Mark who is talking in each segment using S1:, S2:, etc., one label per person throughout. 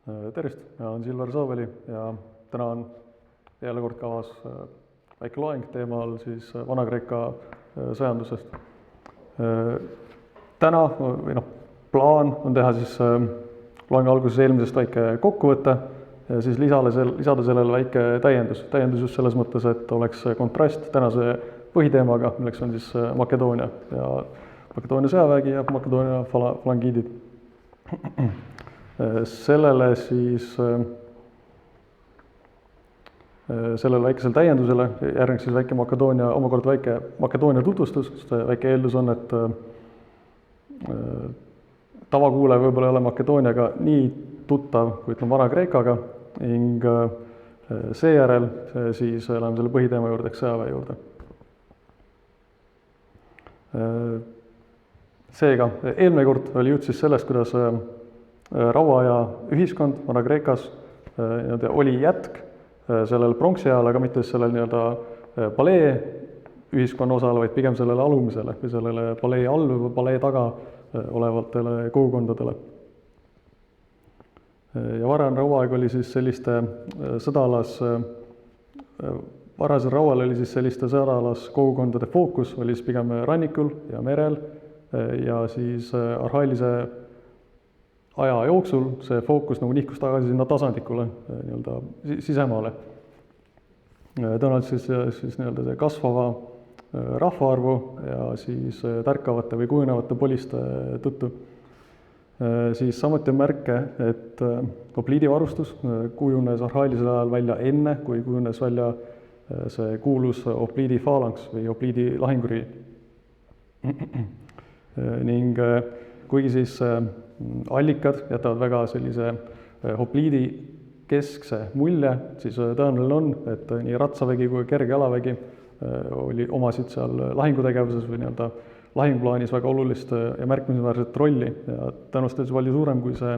S1: Tervist, mina olen Silver Sooveli ja täna on jälle kord kavas väike loeng teemal siis Vana-Kreeka sõjandusest. Täna plaan on teha siis loengi alguses eelmisest väike kokkuvõte ja siis lisada sellele väike täiendus. Täiendus just selles mõttes, et oleks kontrast tänase põhiteemaga, milleks on siis Makedoonia ja Makedoonia sõjavägi ja Makedoonia falangiidid. Sellele väikesel täiendusele järgneks siis väike Makedoonia, omakorda väike Makedoonia tutvustus, sest väike eeldus on, et tavakuulaja võib-olla ei ole Makedooniaga nii tuttav kui Vana-Kreekaga ning seejärel siis läheme selle põhiteema juurde, ehk sõjaväe juurde. Seega, eelmine kord oli jutt siis sellest, kuidas rauaaja ühiskond Vana-Kreekas oli jätk sellel pronksi ajal, aga mitte sellel palee ühiskonna osale, vaid pigem sellele alumisele või sellele palee all või palee taga olevatele kogukondadele. Ja varajane rauaaeg oli siis selliste varasel raual oli siis selliste sõdaalas kogukondade fookus oli siis pigem rannikul ja merel ja siis arhailise aja jooksul see fookus nagu nihkus tagasi sinna tasandikule, sisemaale. Tõenäoliselt siis see kasvava rahvaarvu ja siis tärkavate või kujunevate poliste tõttu. Siis samuti on märke, et hopliidivarustus kujunes arhailisel ajal välja enne, kui kujunes välja see kuulus hopliidi faalangs või hopliidi lahingurivi. Ning kuigi siis allikad jätavad väga sellise hopliidi keskse mulje, siis tõenäoline on, et nii ratsavägi kui kerge jalavägi omasid seal lahingutegevuses või lahinguplaanis väga olulist ja märkimisväärset rolli ja tõenäoliselt palju suurem, kui see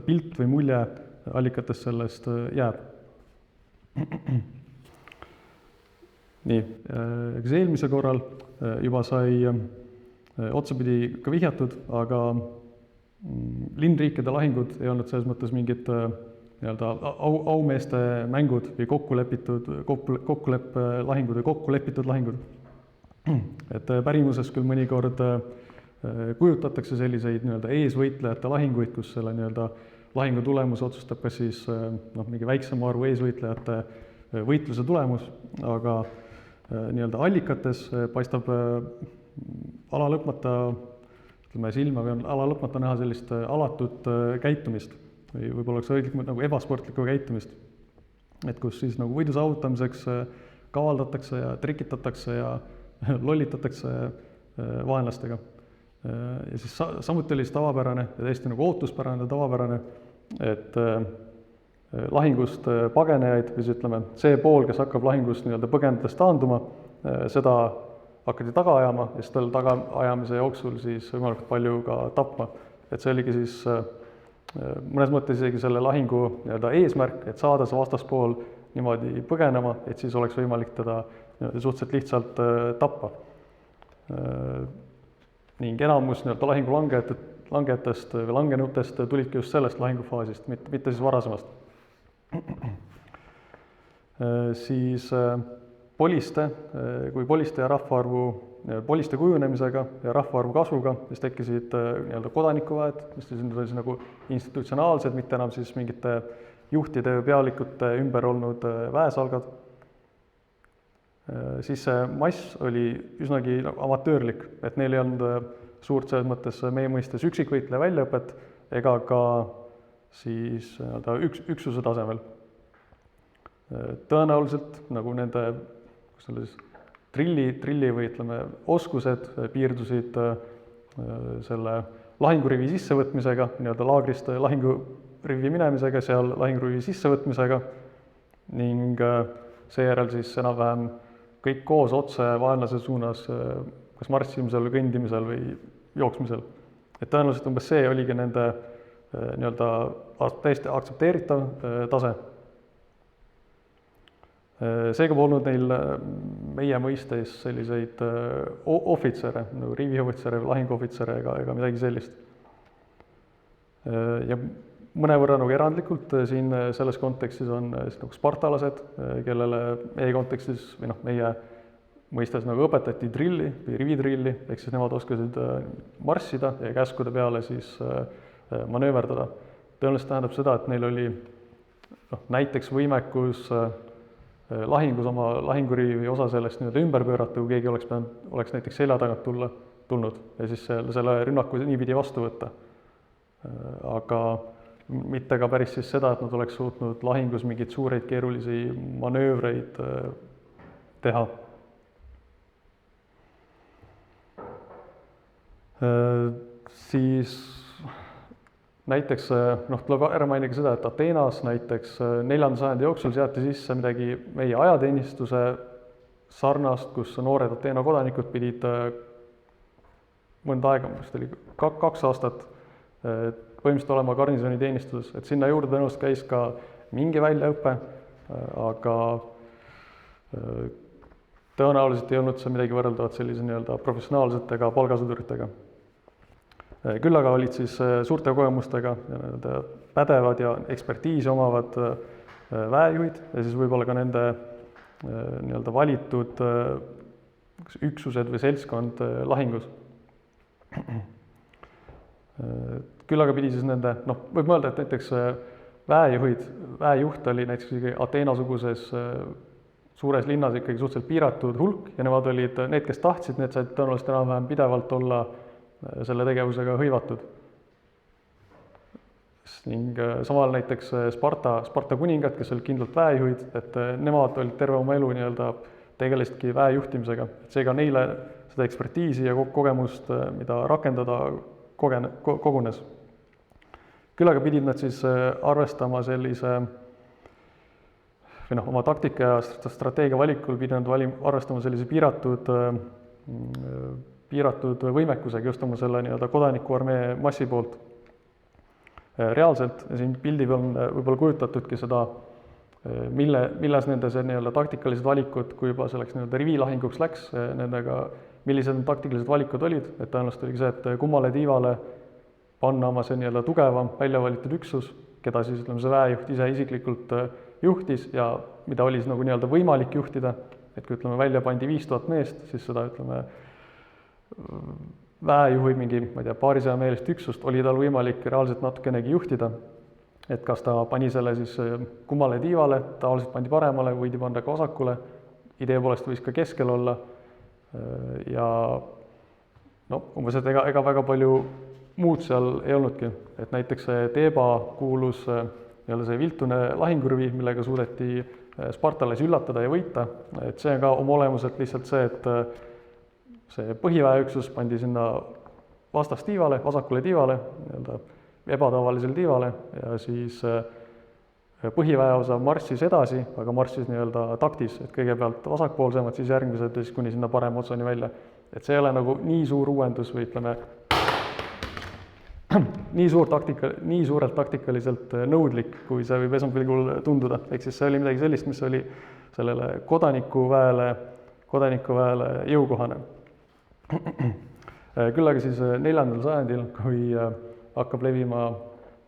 S1: pilt või mulje allikatest sellest jääb. Nii, eks eelmise korral juba sai otsapidi ka vihjatud, aga linnriikide lahingud ei olnud selles mõttes mingid aumeeste mängud või kokkuleppelahingud või kokkulepitud lahingud. Et pärimuses küll mõnikord kujutatakse selliseid eesvõitlejate lahinguid, kus selle lahingu tulemus otsustab kas siis mingi väiksema arvu eesvõitlejate võitluse tulemus, aga allikates paistab ala lõpmata näha sellist alatut käitumist või võib-olla oleks õigem ebasportlikku käitumist, et kus siis võidu saavutamiseks kavaldatakse ja trikitatakse ja lollitatakse vaenlastega. Ja siis samuti oli tavapärane ja täiesti ootuspärane ja tavapärane, et lahingust pagenejaid, või siis see pool, kes hakkab lahingust põgenedes taanduma, seda hakati taga ajama ja siis tal tagaajamise jooksul siis võimalikult palju ka tapma. Et see oligi siis mõnes mõttes isegi selle lahingu eesmärk, et saada see vastaspool niimoodi põgenema, et siis oleks võimalik teda suhteliselt lihtsalt tappa. Ning enamus lahingu langejatest või langenutest tulidki just sellest lahingufaasist, mitte siis varasemast. Siis poliste ja poliste kujunemisega ja rahvaarvu kasvuga, siis tekkisid kodanikuväed, mis olid institutsionaalsed, mitte enam siis mingite juhtide ja pealikute ümber olnud väesalgad. Siis see mass oli üsnagi amatöörlik, et neil ei olnud suurt selles mõttes meie mõistes üksikvõitleja väljaõpet ega ka siis üksuse tasemel. Tõenäoliselt nende trilli või oskused piirdusid selle lahingurivi sissevõtmisega, laagrist lahingurivi minemisega, seal lahingurivi sissevõtmisega ning seejärel siis enam-vähem kõik koos otse vaenlase suunas kas marssimisel või kõndimisel või jooksmisel. Et tõenäoliselt umbes see oligi nende täiesti aktsepteeritav tase. Seega polnud neil meie mõistes selliseid ohvitsere, riiviohvitsere või lahinguohvitsere ega midagi sellist. Ja mõnevõrra nagu erandlikult siin selles kontekstis on nagu spartalased, kellele meie kontekstis või noh, meie mõistes nagu õpetati drilli või rivitrilli, ehk siis nemad oskasid marssida ja käskude peale siis manööverdada. Tõenäoliselt tähendab seda, et neil oli näiteks võimekus lahingus oma lahinguriivi osa sellest nii-öelda ümber pöörata, kui keegi oleks näiteks selja tagant tulnud ja siis selle rünnaku niipidi vastu võtta. Aga mitte ka päris siis seda, et nad oleks suutnud lahingus mingeid suureid keerulisi manöövreid teha. Siis näiteks tuleb ära mainida seda, et Ateenas näiteks 4. sajandi jooksul seati sisse midagi meie ajateenistuse sarnast, kus noored Ateena kodanikud pidid mõnda aega, vist oli 2 aastat, põhimõtteliselt olema garnisoni teenistuses, et sinna juurde tõenäoliselt käis ka mingi väljaõpe, aga tõenäoliselt ei olnud see midagi võrreldavat sellise nii-öelda professionaalsetega palgasõduritega. Küll aga olid siis suurte kogemustega pädevad ja ekspertiisi omavad väejuhid ja siis võib-olla ka nende nii-öelda valitud üksused või seltskond lahingus. Küll aga pidi siis nende, võib mõelda, et näiteks väejuht oli näiteks Ateena-suguses suures linnas ikkagi suhteliselt piiratud hulk ja nemad olid need, kes tahtsid, need said tõenäoliselt enam-vähem pidevalt olla selle tegevusega hõivatud. Ning samal näiteks Sparta kuningad, kes olid kindlalt väejuhid, et nemad olid terve oma elu nii-öelda tegelesidki väejuhtimisega, et seega neile seda ekspertiisi ja kogemust, mida rakendada, kogunes. Küll aga pidid nad siis arvestama sellise või oma taktika ja strateegia valikul pidid nad arvestama sellise piiratud võimekusega just oma selle nii-öelda kodanikuarmee massi poolt. Reaalselt siin pildi peal on võib-olla kujutatudki seda, milles nende see nii-öelda taktikalised valikud, kui juba selleks nii-öelda rivilahinguks läks, nendega, millised taktikalised valikud olid, et tõenäoliselt oligi see, et kummale tiivale panna oma see nii-öelda tugevam väljavalitud üksus, keda siis see väejuht ise isiklikult juhtis ja mida oli siis nagu nii-öelda võimalik juhtida, et kui välja pandi 5000 meest, siis seda väejuhi mingi, ma ei tea, paarisaja meelist üksust oli tal võimalik reaalselt natukenegi juhtida, et kas ta pani selle siis kummale tiivale, tavaliselt pandi paremale, võidi panna ka vasakule, idee poolest võis ka keskel olla ja umbes, et ega väga palju muud seal ei olnudki, et näiteks Theba kuulus nii-öelda see viltune lahingurivi, millega suudeti spartalasi üllatada ja võita, et see on ka oma olemuselt lihtsalt see, et see põhiväeüksus pandi sinna vastastiivale, vasakule tiivale, nii-öelda ebatavalisele tiivale ja siis põhiväeosa marssis edasi, aga marssis nii-öelda taktis, et kõigepealt vasakpoolsemad, siis järgmised ja siis kuni sinna parema otsani välja. Et see ei ole nagu nii suur uuendus või ütleme, nii suurelt taktikaliselt nõudlik, kui see võib esmapilgul tunduda. Ehk siis see oli midagi sellist, mis oli sellele kodanikuväele jõukohane. Küll aga siis 4. sajandil, kui hakkab levima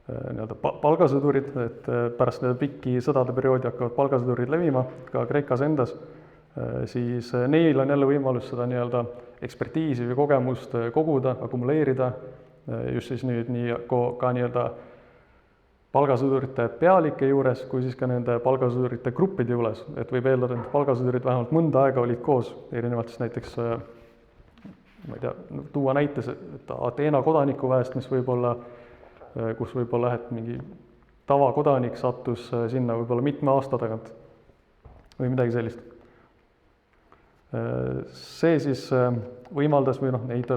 S1: nii-öelda palgasõdurid, et pärast pikki sõdade perioodi hakkavad palgasõdurid levima ka Kreekas endas, siis neil on jälle võimalus seda nii-öelda ekspertiisi või kogemust koguda, akumuleerida, just siis nüüd ka nii-öelda palgasõdurite pealike juures, kui siis ka nende palgasõdurite gruppide juures, et võib eeldada, et palgasõdurid vähemalt mõnda aega olid koos, erinevalt siis näiteks, ma ei tea, tuua näites, et Ateena kodanikuväest, kus võib-olla et mingi tavakodanik sattus sinna võib-olla mitme aasta tagant või midagi sellist. See siis võimaldas või neid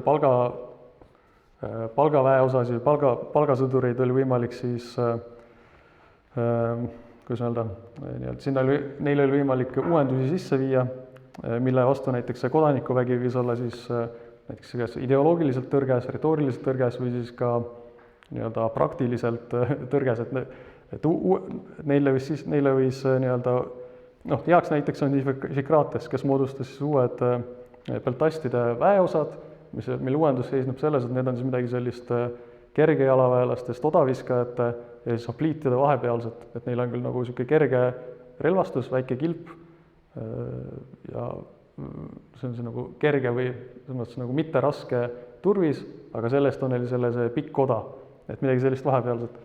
S1: palgaväe osas ja palgasõdureid oli võimalik siis, kuidas öelda, neil oli võimalik uuendusi sisse viia, mille vastu näiteks see kodanikuvägi võis olla siis näiteks ideoloogiliselt tõrges, retooriliselt tõrges või siis ka nii-öelda praktiliselt tõrges, et neile võis nii-öelda, heaks näiteks on Ifikrates, kes moodustas siis uued peltastide väeosad, mille uuendus seisneb selles, et need on siis midagi sellist kergejalaväelastest odaviskajate ja siis hopliitide vahepealset, et neil on küll nagu niisugune kerge relvastus, väike kilp ja see on see nagu kerge või selles mõttes nagu mitte raske turvis, aga sellest on neil see pikk koda, et midagi sellist vahepealset.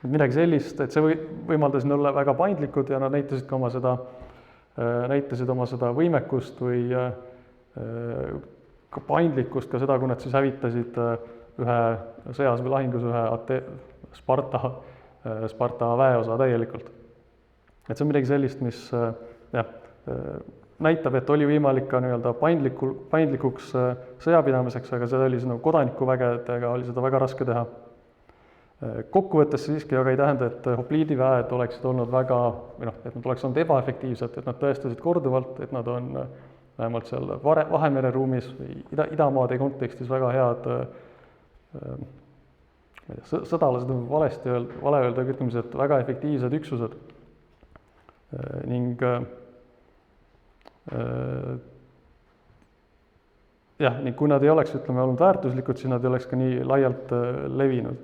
S1: Midagi sellist, et see võimaldas olla väga paindlikud ja nad näitasid oma seda võimekust või ka paindlikkust, ka seda, kui nad siis hävitasid ühe sõjas või lahingus ühe Sparta väeosa täielikult. Et see on midagi sellist, mis näitab, et oli võimalik ka nii-öelda paindlikuks sõjapidamiseks, aga seda oli nagu kodanikuvägedega oli seda väga raske teha. Kokkuvõttes siiski aga ei tähenda, et hopliidiväed oleksid olnud väga, et nad oleks olnud ebaefektiivsed, et nad tõestasid korduvalt, et nad on vähemalt seal Vahemere ruumis või idamaade kontekstis väga head sõdalased on vale öelda, ütleme, et väga efektiivsed üksused ning ning kui nad ei oleks, olnud väärtuslikud, siis nad ei oleks ka nii laialt levinud.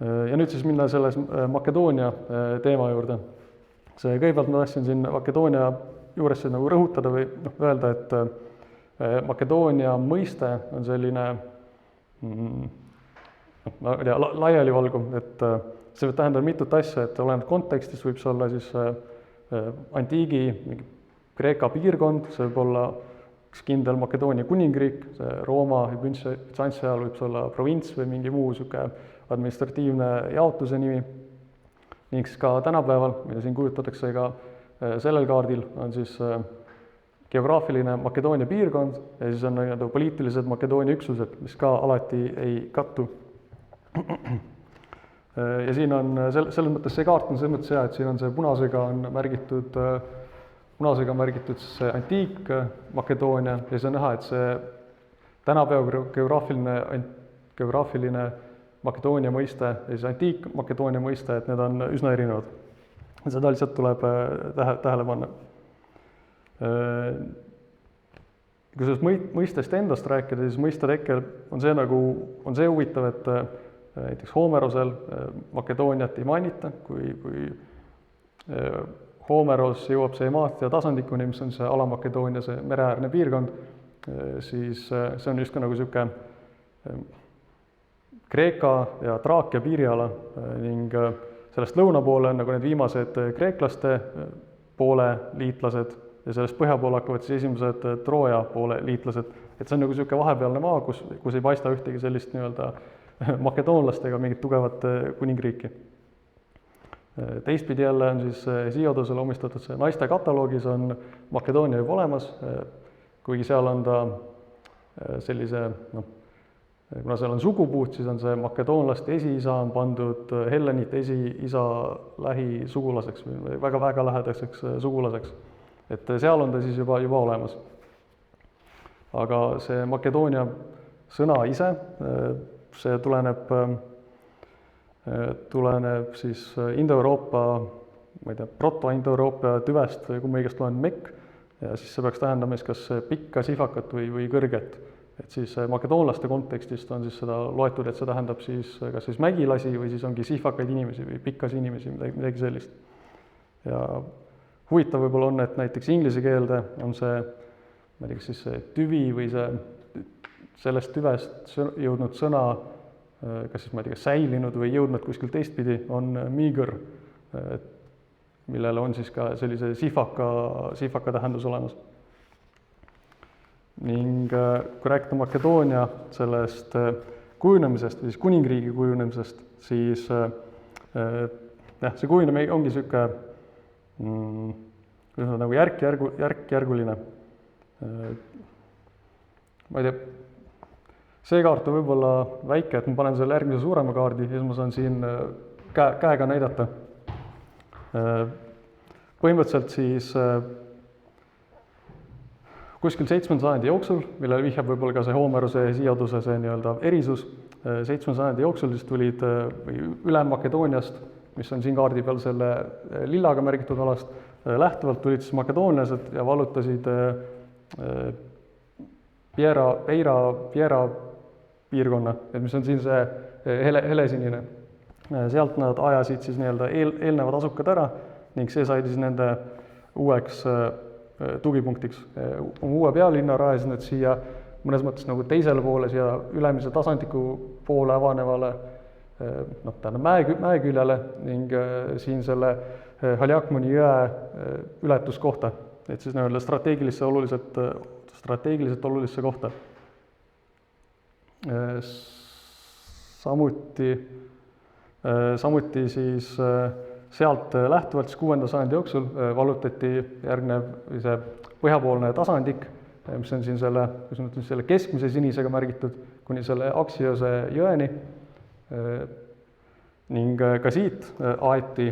S1: Ja nüüd siis minna selles Makedoonia teema juurde. Kõigepealt ma tahtsin siin Makedoonia juures nagu rõhutada või öelda, et Makedoonia mõiste on selline laialivalguv, et see võib tähendada mitut asja, et oleneb kontekstis, võib see olla siis antiigi Kreeka piirkond, see võib olla üks kindel Makedoonia kuningriik, see Rooma ja Büntsi ajal võib see olla provints või mingi muu administratiivne jaotuse nimi. Ning siis ka tänapäeval, mida siin kujutatakse ka sellel kaardil, on siis geograafiline Makedoonia piirkond ja siis on poliitilised Makedoonia üksused, mis ka alati ei kattu. Ja siin on selles mõttes see kaart on selles mõttes hea, et siin on see punasega on märgitud see antiik Makedoonia ja siis on näha, et see tänapäeva geograafiline Makedoonia mõiste ja siis antiik Makedoonia mõiste, et need on üsna erinevad. Seda lihtsalt tuleb tähele panna. Kui sellest mõistest endast rääkida, siis mõiste tekkel on see huvitav, et näiteks Homerosel Makedooniat ei mainita, kui Homeros jõuab see Emaatia tasandikuni, mis on see Ala-Makedoonia, see mereäärne piirkond, siis see on just nagu niisugune Kreeka ja Traakia piiriala ning sellest lõuna poole on nagu need viimased kreeklaste poole liitlased ja sellest põhja poole hakkavad siis esimesed Trooja poole liitlased. Et see on nagu niisugune vahepealne maa, kus ei paista ühtegi sellist nii-öelda makedoonlastega mingit tugevat kuningriiki. Teistpidi jälle on siis Hesiodosele omistatud see naiste kataloogis on Makedoonia juba olemas, kuigi seal on ta sellise, kuna seal on sugupuut, siis on see makedoonlaste esiisa on pandud hellenite esiisa lähisugulaseks või väga lähedaseks sugulaseks. Et seal on ta siis juba olemas. Aga see Makedoonia sõna ise, see tuleneb siis Indo-Euroopa, proto-Indo-Euroopa tüvest või kui ma õigesti loen mekk, ja siis see peaks tähendama kas pikka sifakat või kõrget. Et siis makedoonlaste kontekstist on siis seda loetud, et see tähendab siis kas siis mägilasi või siis ongi sihvakaid inimesi või pikkas inimesi, midagi sellist. Ja huvitav võib-olla on, et näiteks inglise keelde on see, ma ei tea, kas siis see tüvi või sellest tüvest jõudnud sõna, kas siis ma ei tea, säilinud või jõudnud kuskil teistpidi, on meager, millele on siis ka sellise sihvaka tähendus olemas. Ning kui rääkida Makedoonia sellest kujunemisest või siis kuningriigi kujunemisest, siis see kujunemine ongi niisugune nagu järkjärguline. Ma ei tea, see kaart on võib-olla väike, et ma panen selle järgmise suurema kaardi ja siis ma saan siin käega näidata. Põhimõtteliselt siis kuskil 7. sajandi jooksul, millele vihjab võib-olla ka see Homerose ja Hesiodose see nii-öelda erisus, 7. sajandi jooksul siis tulid Üle-Makedooniast, mis on siin kaardi peal selle lillaga märgitud alast, lähtuvalt tulid siis makedoonlased ja vallutasid Piera piirkonna, et mis on siin see helesinine. Sealt nad ajasid siis nii-öelda eelnevad asukad ära ning see sai siis nende uueks tugipunktiks. Uue pealinna rajasid nad siia mõnes mõttes nagu teisele poole, siia ülemise tasandiku poole avanevale mäe küljele ning siin selle Haljakmoni jõe ületuskohta, et siis nii-öelda strateegiliselt olulisse kohta. Samuti siis sealt lähtuvalt siis 6. sajandi jooksul vallutati järgnev see põhjapoolne tasandik, mis on siin selle keskmise sinisega märgitud kuni selle Aksiose jõeni ning ka siit aeti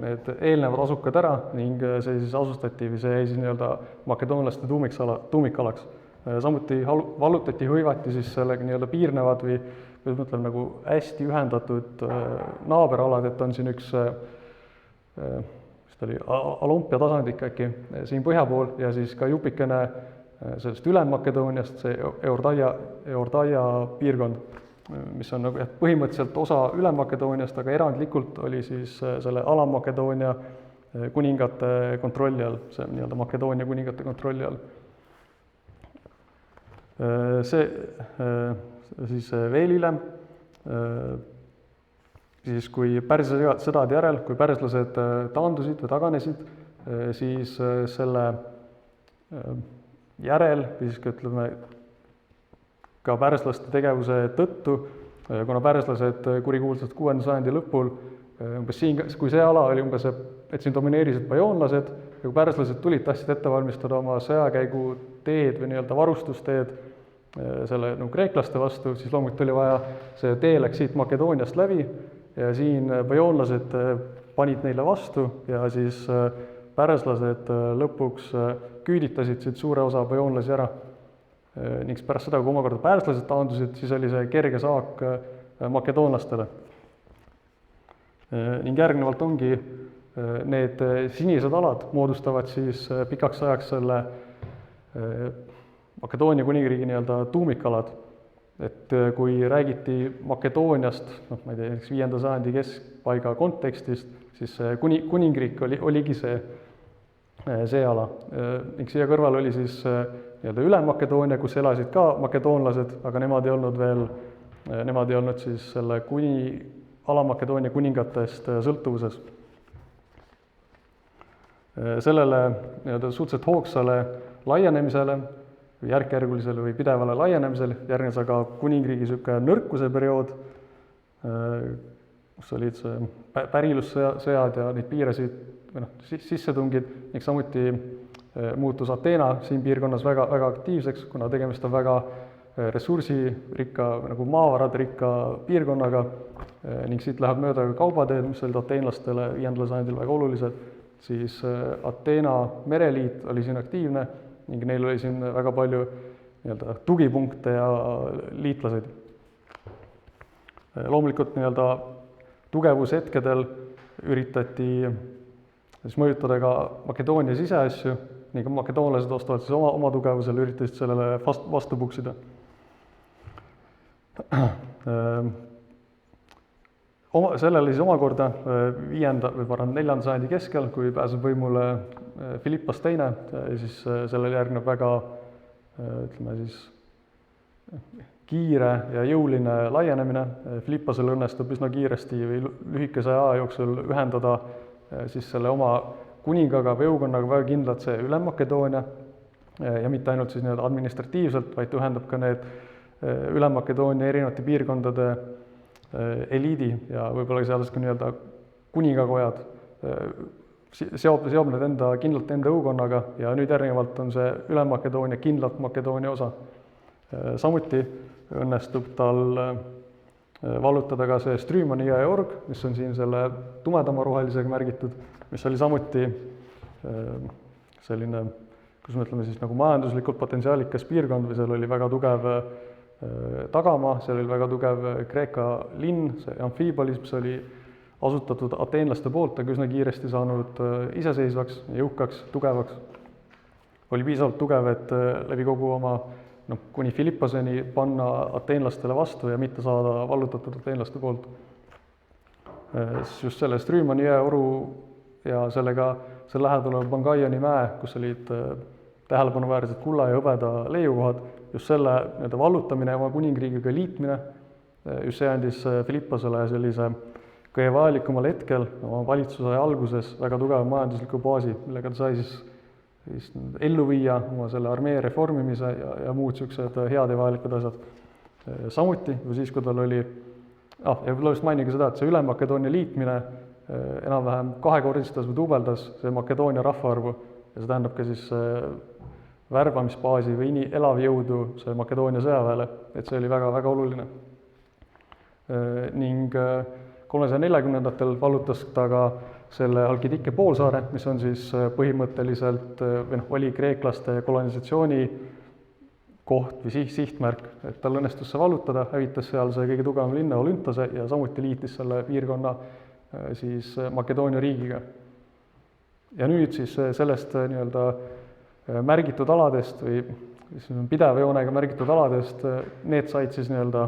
S1: need eelnevad asukad ära ning see siis asustati või see jäi siis nii-öelda makedoonlaste tuumikalaks. Samuti vallutati, hõivati siis sellega nii-öelda piirnevad või mõtleme nagu hästi ühendatud naaberalad, et on siin üks mis ta oli, Alompia tasandik äkki siin põhja pool ja siis ka jupikene sellest Ülem-Makedooniast, see Eordaia piirkond, mis on nagu põhimõtteliselt osa Ülem-Makedooniast, aga erandlikult oli siis selle Alam-Makedoonia kuningate kontrolli all, see nii-öelda Makedoonia kuningate kontrolli all. See siis veel hiljem, siis kui Pärsia sõdade järel, kui pärslased taandusid või taganesid, siis selle järel, või siis ütleme ka pärslaste tegevuse tõttu, kuna pärslased kurikuulsad 6. sajandi lõpul, umbes siin, kui see ala oli umbes, et siin domineerisid bajoonlased ja kui pärslased tulid, tahtsid ette valmistada oma sõjakäigu teed või nii-öelda varustusteed selle kreeklaste vastu, siis loomulikult oli vaja, see tee läks siit Makedooniast läbi ja siin bajoonlased panid neile vastu ja siis pärslased lõpuks küüditasid siit suure osa bajoonlasi ära. Ning pärast seda, kui omakorda pärslased taandusid, siis oli see kerge saak makedoonlastele. Ning järgnevalt ongi need sinised alad moodustavad siis pikaks ajaks selle Makedoonia kuningriigi nii-öelda tuumikalad. Et kui räägiti Makedooniast, ma ei tea, 5. sajandi keskpaiga kontekstist, siis kuningriik oligi see ala. Ning siia kõrval oli siis nii-öelda Ülem-Makedoonia, kus elasid ka makedoonlased, aga nemad ei olnud siis selle Ala-Makedoonia kuningatest sõltuvuses. Sellele nii-öelda suhteliselt hoogsale laienemisele, järk-järgulisele või pidevale laienemisele järgnes aga kuningriigi nõrkuse periood, kus olid pärilussõjad ja neid piirasid sissetungid ning samuti muutus Ateena siin piirkonnas väga, väga aktiivseks, kuna tegemist on väga ressursirikka, nagu maavaradrikka piirkonnaga ning siit läheb mööda ka kaubateed, mis olid ateenlastele 5. sajandil väga olulised, siis Ateena mereliit oli siin aktiivne ning neil oli siin väga palju nii-öelda tugipunkte ja liitlaseid. Loomulikult nii-öelda tugevushetkedel üritati siis mõjutada ka Makedoonia siseasju ning makedoonlased vastavalt siis oma tugevusele üritasid sellele vastu puksida. Sellele siis omakorda 4. sajandi keskel, kui pääseb võimule Philippas II, siis sellele järgneb väga kiire ja jõuline laienemine. Philippasel õnnestub üsna kiiresti või lühikese aja jooksul ühendada siis selle oma kuningaga või jõukonnaga väga kindlalt see Ülem-Makedoonia ja mitte ainult siis nii-öelda administratiivselt, vaid ühendab ka need Ülem-Makedoonia erinevate piirkondade eliidi ja võib-olla seadus ka nii-öelda kuningakojad, seob need kindlalt enda jõukonnaga ja nüüd järgnevalt on see Ülem-Makedoonia kindlalt Makedoonia osa. Samuti õnnestub tal vallutada ka see Strymoni jõe org, mis on siin selle tumedama rohelisega märgitud, mis oli samuti selline, kus me ütleme siis nagu majanduslikult potentsiaalikas piirkond või seal oli väga tugev tagamaa, seal oli väga tugev Kreeka linn, see Amfipolis, mis oli asutatud ateenlaste poolt, aga üsna kiiresti saanud iseseisvaks, jõukaks, tugevaks. Oli piisavalt tugev, et läbi kogu oma kuni Philipposeni panna ateenlastele vastu ja mitte saada vallutatud ateenlaste poolt. Just sellest Rüümani jõeoru ja selle lähedal olev Bangaiani mäe, kus olid tähelepanuväärsed kulla ja hõbeda leiukohad, just selle vallutamine ja oma kuningriigiga liitmine, just see andis Philipposele sellise kõige vajalikumal hetkel oma valitsuse alguses väga tugeva majandusliku baasi, millega ta sai siis ellu viia oma selle armee reformimise ja muud niisugused head ja vajalikud asjad. Samuti siis, kui tal oli, ja võib-olla just mainin ka seda, et see Üle-Makedoonia liitmine enam-vähem kahekordistas või duubeldas see Makedoonia rahvaarvu ja see tähendab ka siis värbamisbaasi või elavjõudu see Makedoonia sõjaväele, et see oli väga-väga oluline. Ning 340-ndatel vallutas ta ka selle Halkidike poolsaare, mis on siis põhimõtteliselt oli kreeklaste kolonisatsiooni koht või sihtmärk, et tal õnnestus see vallutada, hävitas seal see kõige tugevam linna Olüntose ja samuti liitis selle piirkonna siis Makedoonia riigiga. Ja nüüd siis sellest nii-öelda märgitud aladest või pideva joonega märgitud aladest, need said siis nii-öelda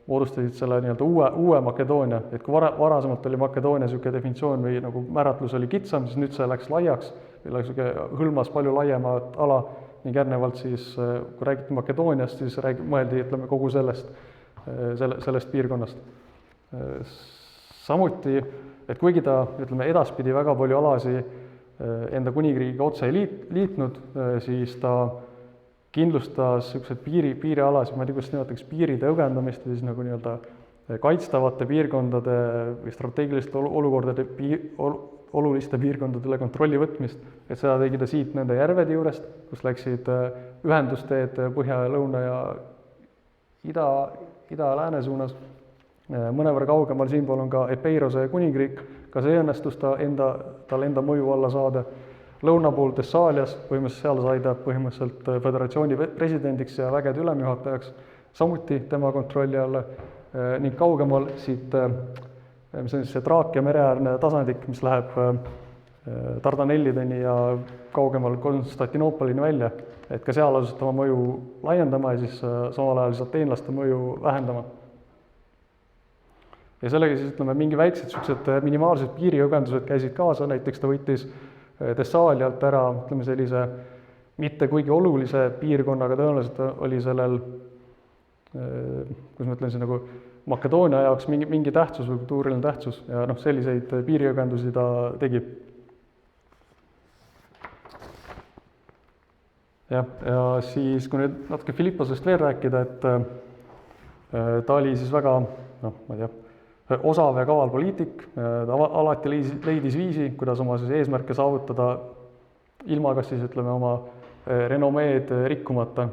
S1: moodustasid selle nii-öelda uue Makedoonia, et kui varasemalt oli Makedoonia niisugune definitsioon või nagu määratlus oli kitsam, siis nüüd see läks laiaks, hõlmas palju laiemat ala ning järgnevalt siis, kui räägiti Makedooniast, siis mõeldi, kogu sellest piirkonnast. Samuti, et kuigi ta, edaspidi väga palju alasi enda kuningriigiga otse ei liitnud, siis ta kindlustas niisugused piirialasid, ma ei tea, kuidas nimetaks, piiride õgvendamist või siis nagu nii-öelda kaitstavate piirkondade või strateegiliste olukordade oluliste piirkondadele kontrolli võtmist, et seda tegi ta siit nende järvede juurest, kus läksid ühendusteed põhja ja lõuna ja ida ja lääne suunas. Mõnevõrra kaugemal siinpool on ka Epeirose kuningriik, ka see õnnestus tal enda mõju alla saada. Lõuna pool Thessaalias, põhimõtteliselt seal sai ta põhimõtteliselt föderatsiooni presidendiks ja vägede ülemjuhatajaks, samuti tema kontrolli alla ning kaugemal siit, mis on siis see Traakia mereäärne tasandik, mis läheb Dardanellideni ja kaugemal Konstantinoopolini välja, et ka seal asus oma mõju laiendama ja siis samal ajal siis ateenlaste mõju vähendama. Ja sellega siis mingi väiksed minimaalsed piiriõgvendused käisid kaasa, näiteks ta võttis Thessaalialt ära, sellise mitte kuigi olulise piirkonnaga tõenäoliselt oli sellel, kuidas ma ütlen, see nagu Makedoonia jaoks mingi tähtsus või kultuuriline tähtsus ja selliseid piiriõgvendusi ta tegi. Ja siis, kui nüüd natuke Philipposest veel rääkida, et ta oli siis väga, ma ei tea, osav ja kaval poliitik, ta alati leidis viisi, kuidas oma siis eesmärke saavutada ilma kas siis oma renomeed rikkumata.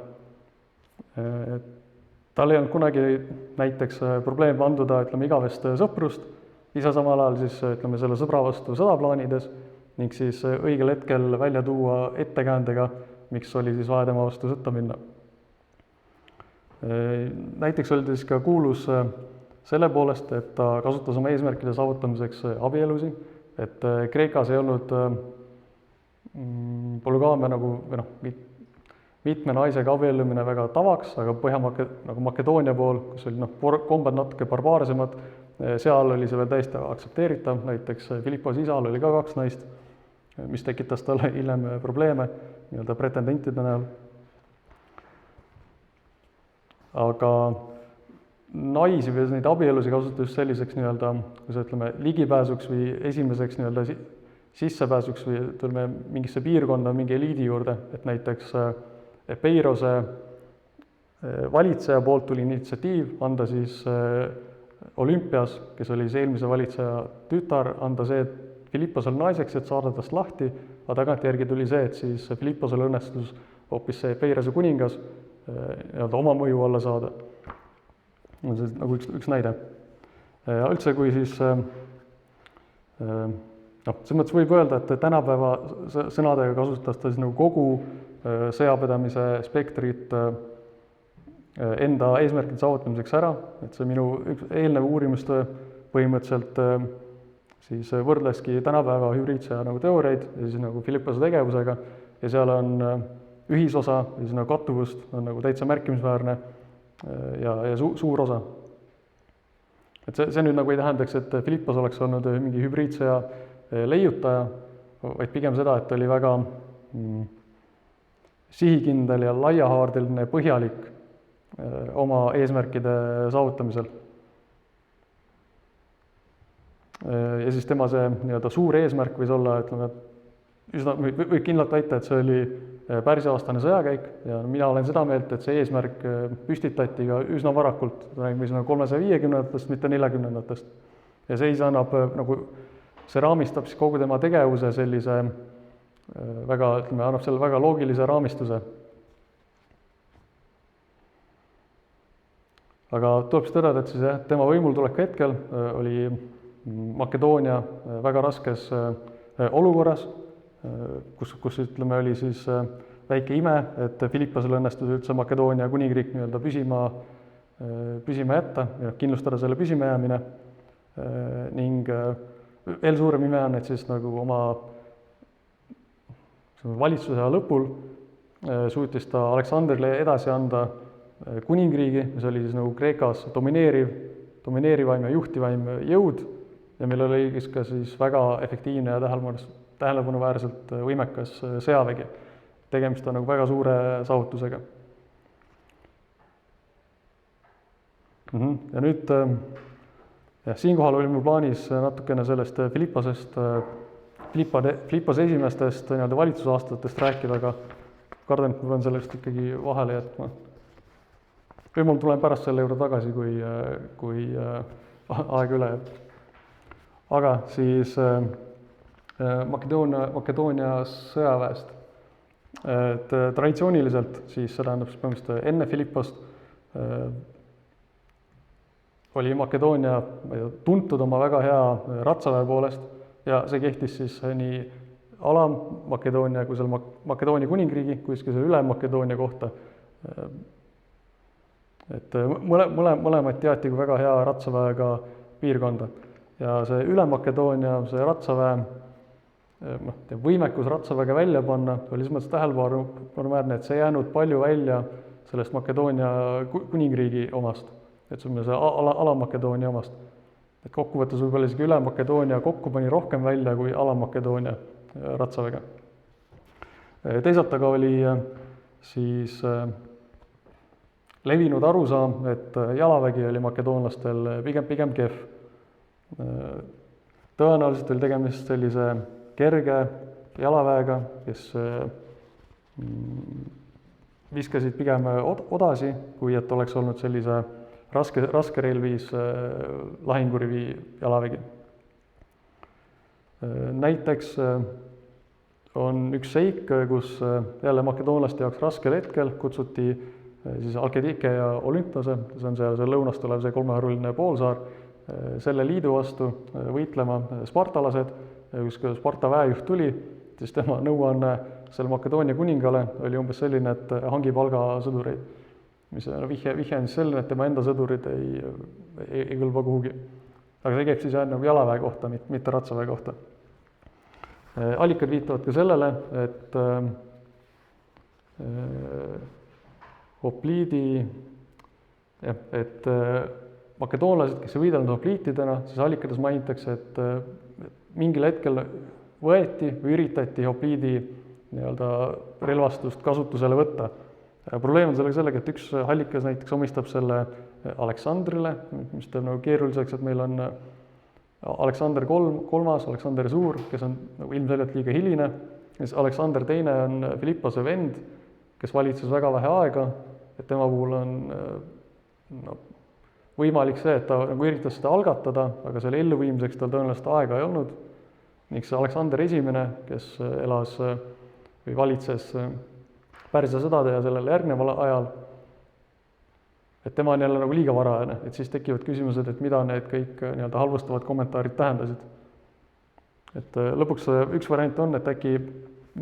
S1: Tal ei olnud kunagi näiteks probleem vanduda igavest sõprust, ise samal ajal siis selle sõbra vastu sõdaplaanides ning siis õigel hetkel välja tuua ettekäändega, miks oli siis vaja tema vastu sõtta minna. Näiteks oli ta siis ka kuulus selle poolest, et ta kasutas oma eesmärkide saavutamiseks abielusi, et Kreekas ei olnud polügaamia nagu mitme naisega abiellumine väga tavaks, aga Makedoonia pool, kus oli kombed natuke barbaarsemad, seal oli see veel täiesti aktsepteeritav, näiteks Philippose isal oli ka 2 naist, mis tekitas talle hiljem probleeme nii-öelda pretendentide näol. Aga naisi või neid abielusi kasutas selliseks nii-öelda, ligipääsuks või esimeseks nii-öelda sissepääsuks või mingisse piirkonda, mingi eliidi juurde, et näiteks Epeirose valitseja poolt tuli initsiatiiv anda siis Olümpias, kes oli siis eelmise valitseja tütar, anda see Philipposele naiseks, et saada tast lahti, aga tagantjärgi tuli see, et siis Philipposele õnnestus hoopis see Epeirose kuningas nii-öelda oma mõju alla saada. On see nagu üks näide. Ja üldse, kui siis, selles mõttes võib öelda, et tänapäeva sõnadega kasutas ta siis nagu kogu sõjapedamise spektrit enda eesmärkide saavutamiseks ära, et see minu eelnev uurimustöö põhimõtteliselt siis võrdleski tänapäeva hübriidsõja nagu teooriaid ja siis nagu Philippose tegevusega ja seal on ühisosa või sinna kattuvust on nagu täitsa märkimisväärne ja suur osa. Et see nüüd nagu ei tähendaks, et Philippos oleks olnud mingi hübriidsõja leiutaja, vaid pigem seda, et oli väga sihikindel ja laiahaardeline põhjalik oma eesmärkide saavutamisel. Ja siis tema see nii-öelda suur eesmärk võis olla, ütleme, võib kindlalt väita, et see oli Pärsia-aastane sõjakäik ja mina olen seda meelt, et see eesmärk püstitati ka üsna varakult, räägime 350-ndatest, mitte 40-ndatest. Ja see annab nagu, see raamistab siis kogu tema tegevuse sellise väga, ütleme, annab selle väga loogilise raamistuse. Aga tuleb siis tõdeda, et siis tema võimultuleku hetkel oli Makedoonia väga raskes olukorras, kus ütleme, oli siis väike ime, et Philipposel õnnestus üldse Makedoonia kuningriik nii-öelda püsima jätta ja kindlustada selle püsima jäämine. Ning veel suurem ime on, et siis nagu oma valitsuse lõpul suutis ta Aleksandrile edasi anda kuningriigi, mis oli siis nagu Kreekas domineerivaim ja juhtivaim jõud ja meil oli ka siis väga efektiivne ja tähelepanuväärselt võimekas sõjavägi. Tegemist on nagu väga suure saavutusega. Ja nüüd siinkohal oli mul plaanis natukene sellest Philippose esimestest nii-öelda valitsusaastatest rääkida, aga kardan, et ma pean sellest ikkagi vahele jätma. Või mul tulen pärast selle juurde tagasi, kui aeg üle jääb. Aga siis Makedoonia sõjaväest. Et traditsiooniliselt siis see tähendab põhimõtteliselt enne Philippost oli Makedoonia tuntud oma väga hea ratsaväe poolest ja see kehtis siis nii Alam-Makedoonia kui selle Makedoonia kuningriigi kui selle Üle-Makedoonia kohta. Et mõlemad teati kui väga hea ratsaväega piirkonda. Ja see Üle-Makedoonia, see ratsaväe, võimekus ratsaväega välja panna oli selles mõttes tähelepanuväärne, et see jäänud palju välja sellest Makedoonia kuningriigi omast, et see Alam-Makedoonia omast. Et kokkuvõttes võib-olla isegi Üle-Makedoonia kokku pani rohkem välja kui Alam-Makedoonia ratsaväega. Teisalt aga oli siis levinud arusaam, et jalavägi oli makedoonlastel pigem kehv. Tõenäoliselt oli tegemist sellise kerge jalaväega, kes viskasid pigem odasi, kui et oleks olnud sellise raske relvis lahingurivi jalavägi. Näiteks on üks seik, kus jälle makedoonlaste jaoks raskel hetkel kutsuti siis Alkedike ja Olümpose, see on see lõunast olev see kolmeharuline poolsaar, selle liidu vastu võitlema spartalased, kus Sparta väejuht tuli, siis tema nõuanne selle Makedoonia kuningale oli umbes selline, et hangi palgasõdureid, mis vihje on siis selline, et tema enda sõdurid ei kõlba kuhugi. Aga see käib siis nagu jalaväe kohta, mitte ratsaväe kohta. Allikad viitavad ka sellele, et makedoonlased, kes ei võidelnud hopliitidena, siis allikades mainitakse, et mingil hetkel võeti või üritati hopliidi nii-öelda relvastust kasutusele võtta. Probleem on sellega, et üks allikas näiteks omistab selle Aleksandrile, mis teeb nagu keeruliseks, et meil on Aleksander kolmas, Aleksander Suur, kes on nagu ilmselgelt liiga hiline, siis Aleksander teine on Philippose vend, kes valitses väga vähe aega, et tema puhul on võimalik see, et ta nagu üritas seda algatada, aga selle elluviimiseks tal tõenäoliselt aega ei olnud. Ning see Aleksander esimene, kes elas või valitses Pärsia sõdade ja sellele järgneval ajal, et tema on jälle nagu liiga varajane, et siis tekivad küsimused, et mida need kõik nii-öelda halvustavad kommentaarid tähendasid. Et lõpuks üks variant on, et äkki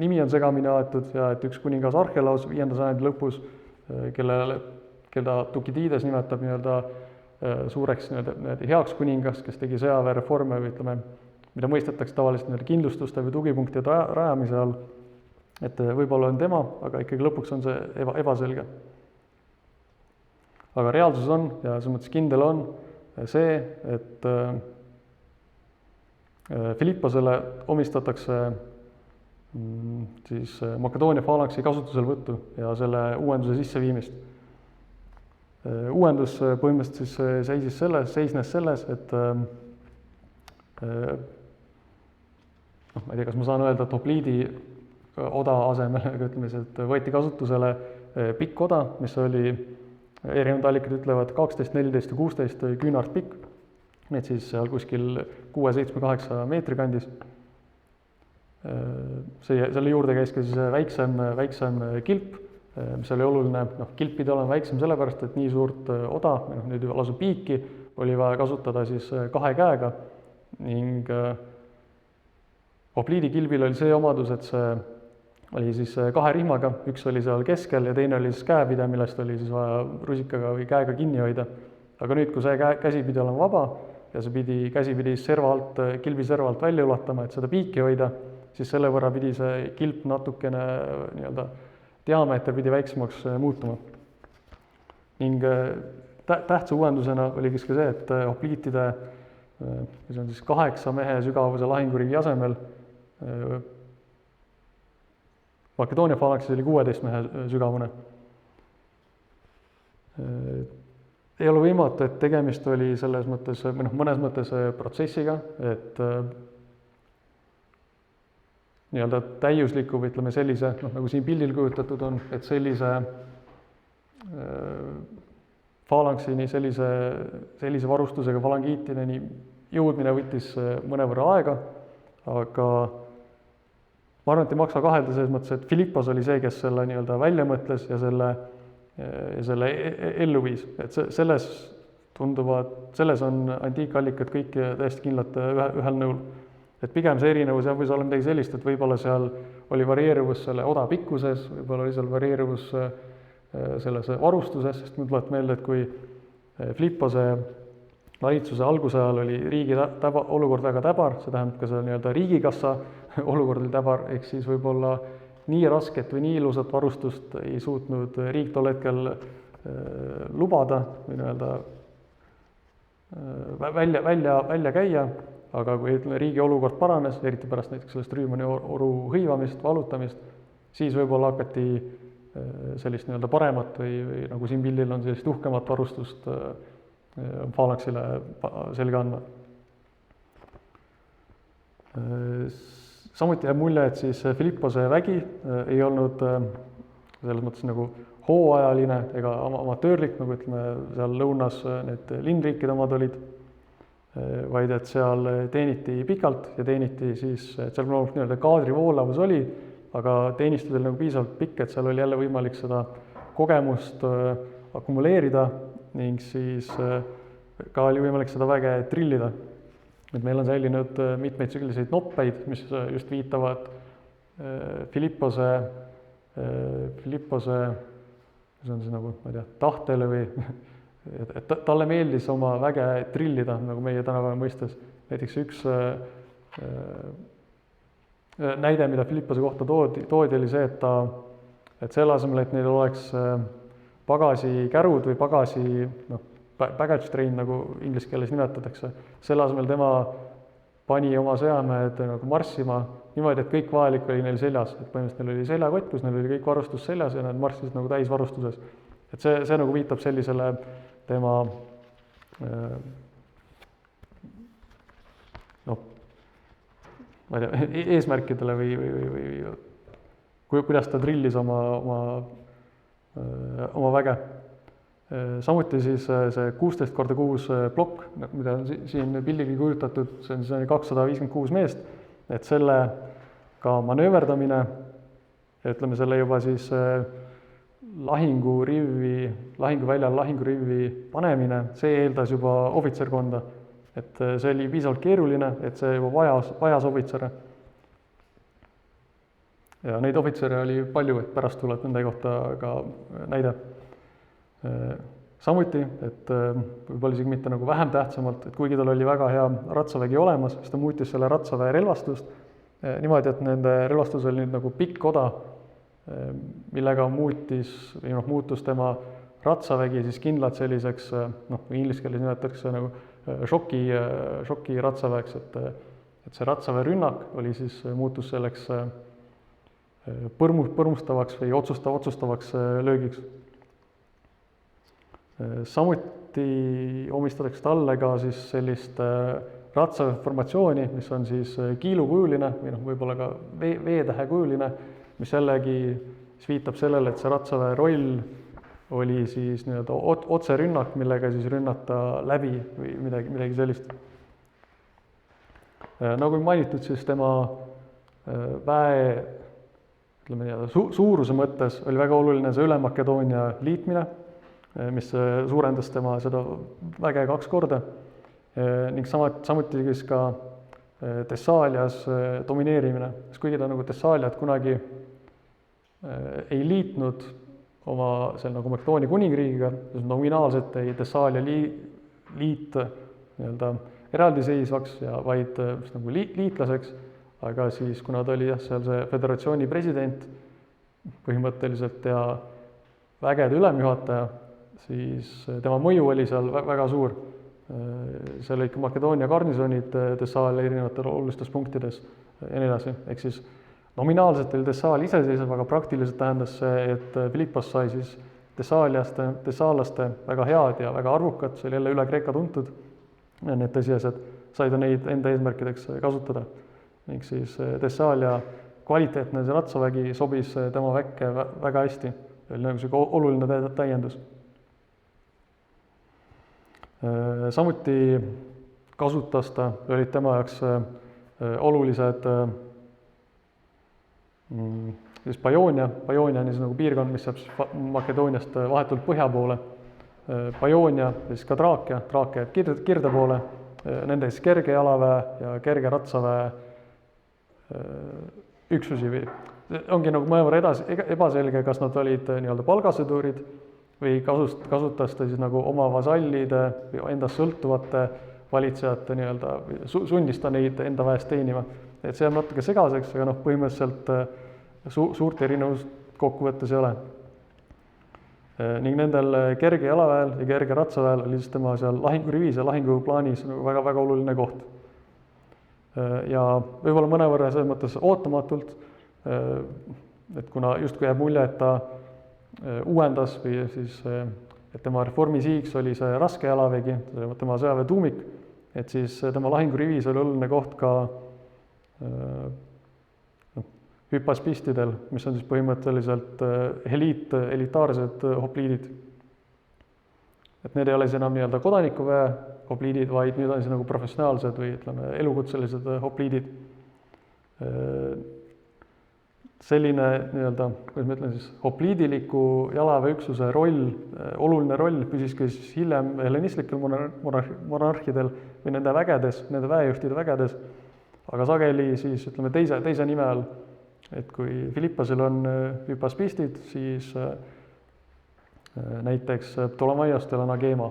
S1: nimi on segamini aetud ja et üks kuningas Archelaus 5. sajandi lõpus, keda Thukydides nimetab nii-öelda suureks heaks kuningas, kes tegi sõjaväereforme või ütleme, mida mõistetakse tavaliselt kindlustuste või tugipunktide rajamise all, et võib-olla on tema, aga ikkagi lõpuks on see ebaselge. aga reaalsus on ja selles mõttes kindel on see, et Philipposele omistatakse siis Makedoonia faalaksi kasutuselevõttu ja selle uuenduse sisseviimist. Uuendus põhimõtteliselt siis seisnes selles, et ma ei tea, kas ma saan öelda, et hopliidi oda asemel, ütleme, et võeti kasutusele pikk oda, mis oli, erinevad allikad ütlevad 12, 14 ja 16 küünart pikk, need siis seal kuskil 6, 7, 8 meetri kandis. Selle juurde käis ka siis väiksem kilp, mis oli oluline, kilp pidi olema väiksem sellepärast, et nii suurt oda, nüüd lausa piiki, oli vaja kasutada siis 2 käega ning hopliidikilbil oli see omadus, et see oli siis 2 rihmaga, üks oli seal keskel ja teine oli siis käepide, millest oli siis vaja rusikaga või käega kinni hoida. Aga nüüd, kui see käsi pidi olema vaba ja käsi pidi kilbi serva alt välja ulatama, et seda piiki hoida, siis selle võrra pidi see kilp natukene diameeter pidi väiksemaks muutuma. Ning tähtsa uuendusena oli ka see, et hopliitide, mis on siis 8 mehe sügavuse lahinguriigi asemel, Makedoonia faalaksis oli 16 mehe sügavune. Ei ole võimatu, et tegemist oli selles mõttes, mõnes mõttes protsessiga, et nii-öelda täiusliku või ütleme sellise, nagu siin pildil kujutatud on, et sellise faalangsini, sellise varustusega falangiitideni jõudmine võttis mõnevõrra aega, aga ma arvan, et ei maksa kahelda selles mõttes, et Philippos oli see, kes selle nii-öelda välja mõtles ja selle ellu viis. Et selles on antiikallikad kõik täiesti kindlalt ühel nõul. Et pigem see erinevus võis olla midagi sellist, et võib-olla seal oli varieeruvus selle oda pikkuses, võib-olla oli seal varieeruvus selles varustuses, sest mul tuleb meelde, et kui Philippose valitsuse alguse ajal oli riigi olukord väga täbar, see tähendab ka see nii-öelda riigikassa olukord oli täbar, ehk siis võib-olla nii rasket või nii ilusat varustust ei suutnud riik tol hetkel lubada või nii-öelda välja käia, aga kui riigi olukord paranes, eriti pärast näiteks sellest Rüümani oru hõivamist, valutamist, siis võib-olla hakati sellist nii-öelda paremat või nagu siin pildil on sellist uhkemat varustust faalaksile selga andma. Samuti jääb mulje, et siis Philippose vägi ei olnud selles mõttes nagu hooajaline ega amatöörlik, nagu ütleme, seal lõunas need linnriikide omad olid, vaid et seal teeniti pikalt ja teeniti siis, et seal nii-öelda kaadri voolavus oli, aga teenistus oli nagu piisavalt pikk, et seal oli jälle võimalik seda kogemust akumuleerida ning siis ka oli võimalik seda väge trillida. Et meil on säilinud mitmeid selliseid noppeid, mis just viitavad Philippose, mis on siis nagu, ma ei tea, tahtele või et talle meeldis oma väge trillida, nagu meie tänapäeva mõistes. Näiteks üks näide, mida Philippose kohta toodi, oli see, et selle asemel, et neil oleks pagasikärud või baggage train, nagu inglise keeles nimetatakse, selle asemel tema pani oma sõjamehed nagu marssima niimoodi, et kõik vajalik oli neil seljas. Et põhimõtteliselt neil oli seljakott, kus neil oli kõik varustus seljas ja nad marssisid nagu täisvarustuses. Et see nagu viitab sellisele tema ma ei tea, eesmärkidele või kuidas ta trillis oma väge. Samuti siis see 16x6 plokk, mida on siin pildigi kujutatud, see on 256 meest, et selle ka manööverdamine, ütleme selle juba siis lahinguväljal lahingurivvi panemine, see eeldas juba ohvitserkonda. Et see oli piisavalt keeruline, et see juba vajas ohvitsere. Ja neid ohvitsere oli palju, et pärast tuleb nende kohta ka näide. Samuti, et võib-olla isegi mitte nagu vähem tähtsamalt, et kuigi tal oli väga hea ratsavägi olemas, siis ta muutis selle ratsaväe relvastust niimoodi, et nende relvastus oli nüüd nagu pikk oda millega muutus tema ratsavägi siis kindlalt selliseks, inglise keeles nimetatakse nagu šoki ratsaväeks, et see ratsaväe rünnak muutus selleks põrmustavaks või otsustavaks löögiks. Samuti omistatakse talle ka siis sellist ratsaväeformatsiooni, mis on siis kiilukujuline või võib-olla ka V-tähekujuline, mis jällegi viitab sellele, et see ratsaväe roll oli siis nii-öelda otserünnak, millega siis rünnata läbi või midagi sellist. Nagu mainitud, siis tema väe suuruse mõttes oli väga oluline see Üle-Makedoonia liitmine, mis suurendas tema seda väge 2 korda ning samuti siis ka Thessaalias domineerimine, kuigi ta nagu Thessaaliat kunagi ei liitnud oma seal nagu Makedoonia kuningriigiga, nominaalselt ei Thessaalia liit nii-öelda eraldiseisvaks ja vaid nagu liitlaseks, aga siis kuna ta oli seal see föderatsiooni president põhimõtteliselt ja vägede ülemjuhataja, siis tema mõju oli seal väga suur. Seal olid ka Makedoonia garnisonid Thessaalia erinevatel olulistes punktides ja nii edasi. Ehk siis nominaalselt oli Thessaal iseseisev, aga praktiliselt tähendas see, et Philippos sai siis thessaallaste väga head ja väga arvukad, see oli jälle üle Kreeka tuntud, need tõsiasjad, sai ta neid enda eesmärkideks kasutada. Ning siis Thessaalia kvaliteetne see ratsavägi sobis tema väkke väga hästi, oli nagu see oluline täiendus. Samuti kasutas ta, olid tema jaoks olulised siis Paioonia on siis nagu piirkond, mis jääb Makedooniast vahetult põhja poole. Paioonia, siis ka Traakia jääb kirde poole, nende siis kerge jalaväe ja kerge ratsaväe üksusi või ongi nagu mõnevõrra ebaselge, kas nad olid nii-öelda palgasõdurid või kasutas ta siis nagu oma vasallide või endast sõltuvate valitsejate nii-öelda, sundis ta neid enda väest teenima. Et see on natuke segaseks, aga põhimõtteliselt suurt erinevust kokkuvõttes ei ole. Ning nendel kerge jalaväel ja kerge ratsaväel oli siis tema seal lahingurivis ja lahinguplaanis väga oluline koht. Ja võib-olla mõnevõrra selles mõttes ootamatult, et kuna justkui jääb mulje, et ta uuendas või siis, et tema reformi sihiks oli see raske jalavägi, tema sõjaväe tuumik, et siis tema lahingurivis oli oluline koht ka hüpaspistidel, mis on siis põhimõtteliselt elitaarsed hopliidid. Et need ei ole siis enam nii-öelda kodanikuväe hopliidid, vaid nüüd on siis nagu professionaalsed või elukutselised hopliidid. Selline nii-öelda, kuidas ma ütlen siis, hopliidiliku jalaväeüksuse roll, oluline roll püsis ka siis hiljem hellenistlikel monarhidel või nende vägedes, nende väejuhtide vägedes, aga sageli siis teise nime all, et kui Philipposel on hüpaspistid, siis näiteks Ptolemaiostel on Agema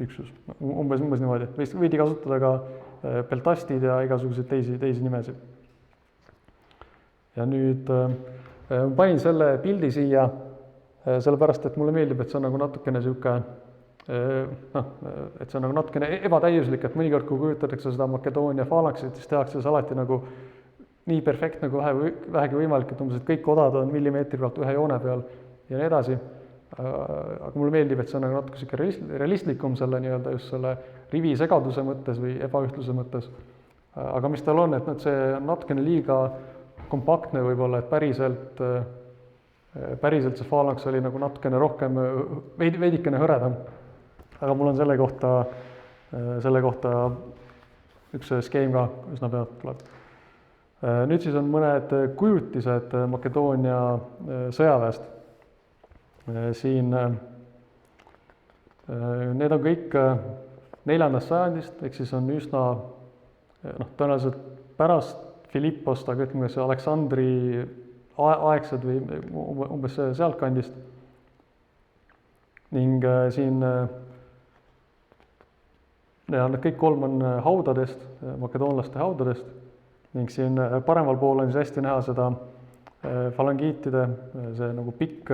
S1: üksus, umbes niimoodi. Võidi kasutada ka peltastid ja igasuguseid teisi nimesid. Ja nüüd panin selle pildi siia, sellepärast, et mulle meeldib, et see on nagu natukene sihuke, et see on nagu natukene ebatäiuslik, et mõnikord, kui kujutatakse seda Makedoonia faalanksit, siis tehakse see alati nagu nii perfektne kui vähegi võimalik, et umbes, et kõik odad on millimeetri pealt ühe joone peal ja nii edasi. Aga mulle meeldib, et see on nagu natuke sihuke realistlikum selle nii-öelda just selle rivi segaduse mõttes või ebaühtluse mõttes. Aga mis tal on, et see on natukene liiga kompaktne võib-olla, et päriselt see faalanks oli nagu natukene rohkem, veidikene hõredam. Aga mul on selle kohta üks skeem ka üsna pealt tuleb. Nüüd siis on mõned kujutised Makedoonia sõjaväest. Siin need on kõik 4. sajandist, ehk siis on üsna tõenäoliselt pärast Philippost, aga ütleme see Aleksandri aegsed või umbes sealtkandist. Ning siin need kõik 3 on haudadest, makedoonlaste haudadest, ning siin paremal pool on siis hästi näha seda falangiitide see nagu pikk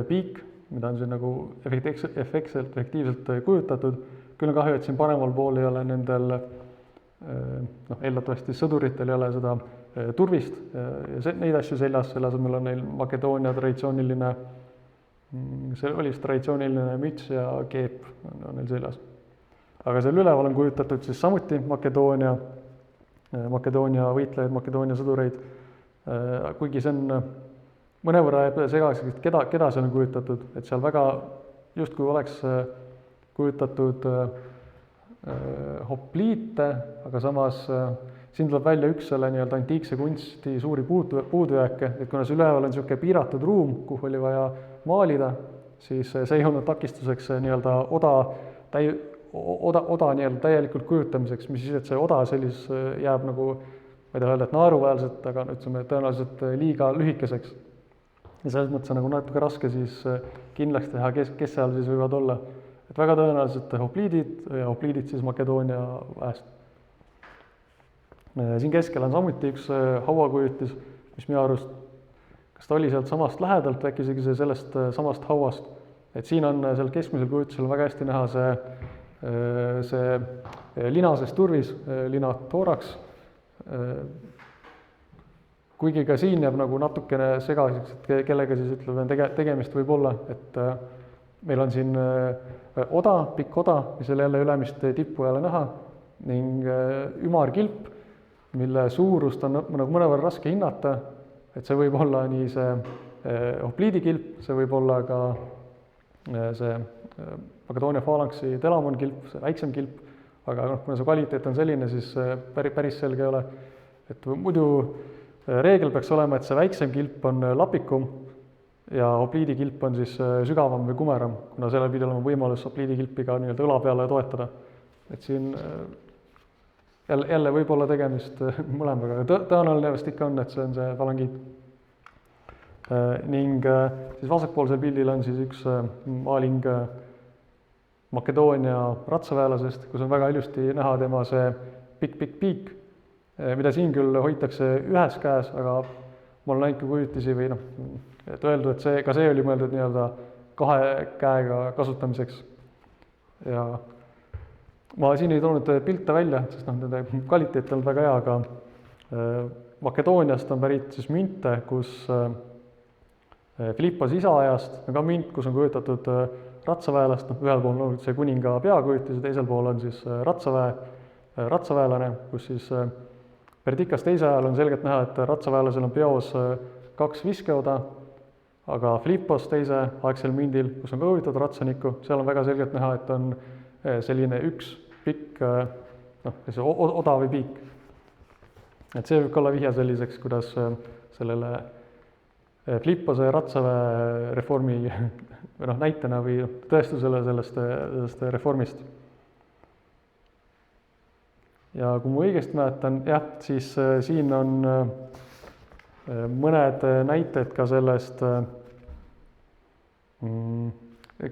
S1: piik, mida on siin nagu efektiivselt kujutatud. Küll on kahju, et siin paremal pool ei ole nendel, eeldatavasti sõduritel ei ole seda turvist ja neid asju seljas, selle asemel on neil Makedoonia traditsiooniline, see oli siis traditsiooniline müts ja keep on neil seljas. Aga seal üleval on kujutatud siis samuti Makedoonia võitlejaid, Makedoonia sõdureid, kuigi see on mõnevõrra jääb segaseks, keda seal on kujutatud, et seal väga justkui oleks kujutatud hopliite, aga samas siin tuleb välja üks selle nii-öelda antiikse kunsti suuri puudujääke, et kuna see üleval on niisugune piiratud ruum, kuhu oli vaja maalida, siis see ei olnud takistuseks nii-öelda oda nii-öelda täielikult kujutamiseks, mis siis, et see oda jääb nagu, ma ei taha öelda, et naeruväärselt, aga ütleme tõenäoliselt liiga lühikeseks. Ja selles mõttes on nagu natuke raske siis kindlaks teha, kes seal siis võivad olla. Et väga tõenäoliselt hopliidid siis Makedoonia väest. Siin keskel on samuti üks hauakujutis, mis minu arust, kas ta oli sealt samast lähedalt, äkki isegi sellest samast hauast. Et siin on seal keskmisel kujutisel väga hästi näha see linases turvis, linatooraks. Kuigi ka siin jääb nagu natukene segaseks, et kellega siis tegemist võib olla, et meil on siin oda, pikk oda, mis oli jälle ülemist tippu jälle näha, ning ümarkilp, mille suurust on nagu mõnevõrra raske hinnata, et see võib olla nii see hopliidikilp, see võib olla ka see Makedoonia falanksi telamon kilp, see väiksem kilp, aga kuna see kvaliteet on selline, siis päris selge ei ole, et muidu reegel peaks olema, et see väiksem kilp on lapikum ja hopliidikilp on siis sügavam või kumeram, kuna sellel pidi olema võimalus hopliidikilpiga nii-öelda õla peale toetada. Et siin jälle võib olla tegemist mõlemaga. Tõenäoline vast ikka on, et see on see falangiit. Ning siis vasakpoolsel pildil on siis üks maaling Makedoonia ratsaväelasest, kus on väga ilusti näha tema see pikk piik, mida siin küll hoitakse ühes käes, aga ma olen näinud kujutisi või et öeldud, et ka see oli mõeldud nii-öelda kahe käega kasutamiseks. Ja ma siin ei toonud pilte välja, sest nende kvaliteet on väga hea, aga Makedooniast on pärit siis münte, kus Filippos isa ajast on ka münt, kus on kujutatud ratsaväelast, ühel pool on see kuninga peakujutis ja teisel pool on siis ratsaväelane, kus siis Perdikas teise ajal on selgelt näha, et ratsaväelasel on peos 2 viskeoda, aga Filippos teise aegsel mündil, kus on ka kujutatud ratsanikku, seal on väga selgelt näha, et on selline üks pikk oda või piik. Et see võib olla vihja selliseks, kuidas sellele Filippose ratsaväe reformi näitena või tõestusele sellest reformist. Ja kui ma õigesti mäletan, jah, siis siin on mõned näited ka sellest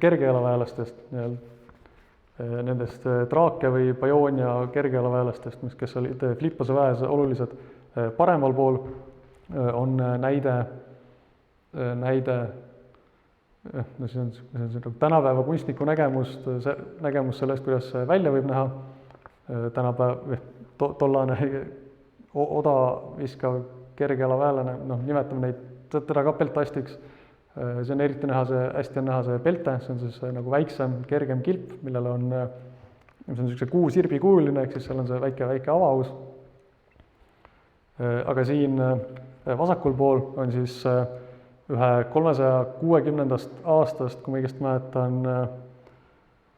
S1: kergejalaväelastest, nendest Traake või Pajoonia kergejalaväelastest, kes olid Filippose väes olulised. Paremal pool on näide see on tänapäeva kunstniku nägemus sellest, kuidas välja võib näha. Tänapäev tollane oda viskav kergejalaväelane, nimetame neid teda ka peltastiks. See on eriti hästi on näha see pelte, see on siis nagu väiksem, kergem kilp, millel on, see on niisuguse kuusirbi-kuuline, ehk siis seal on see väike avaus. Aga siin vasakul pool on siis ühe 360. aastast, kui ma õigesti mäletan,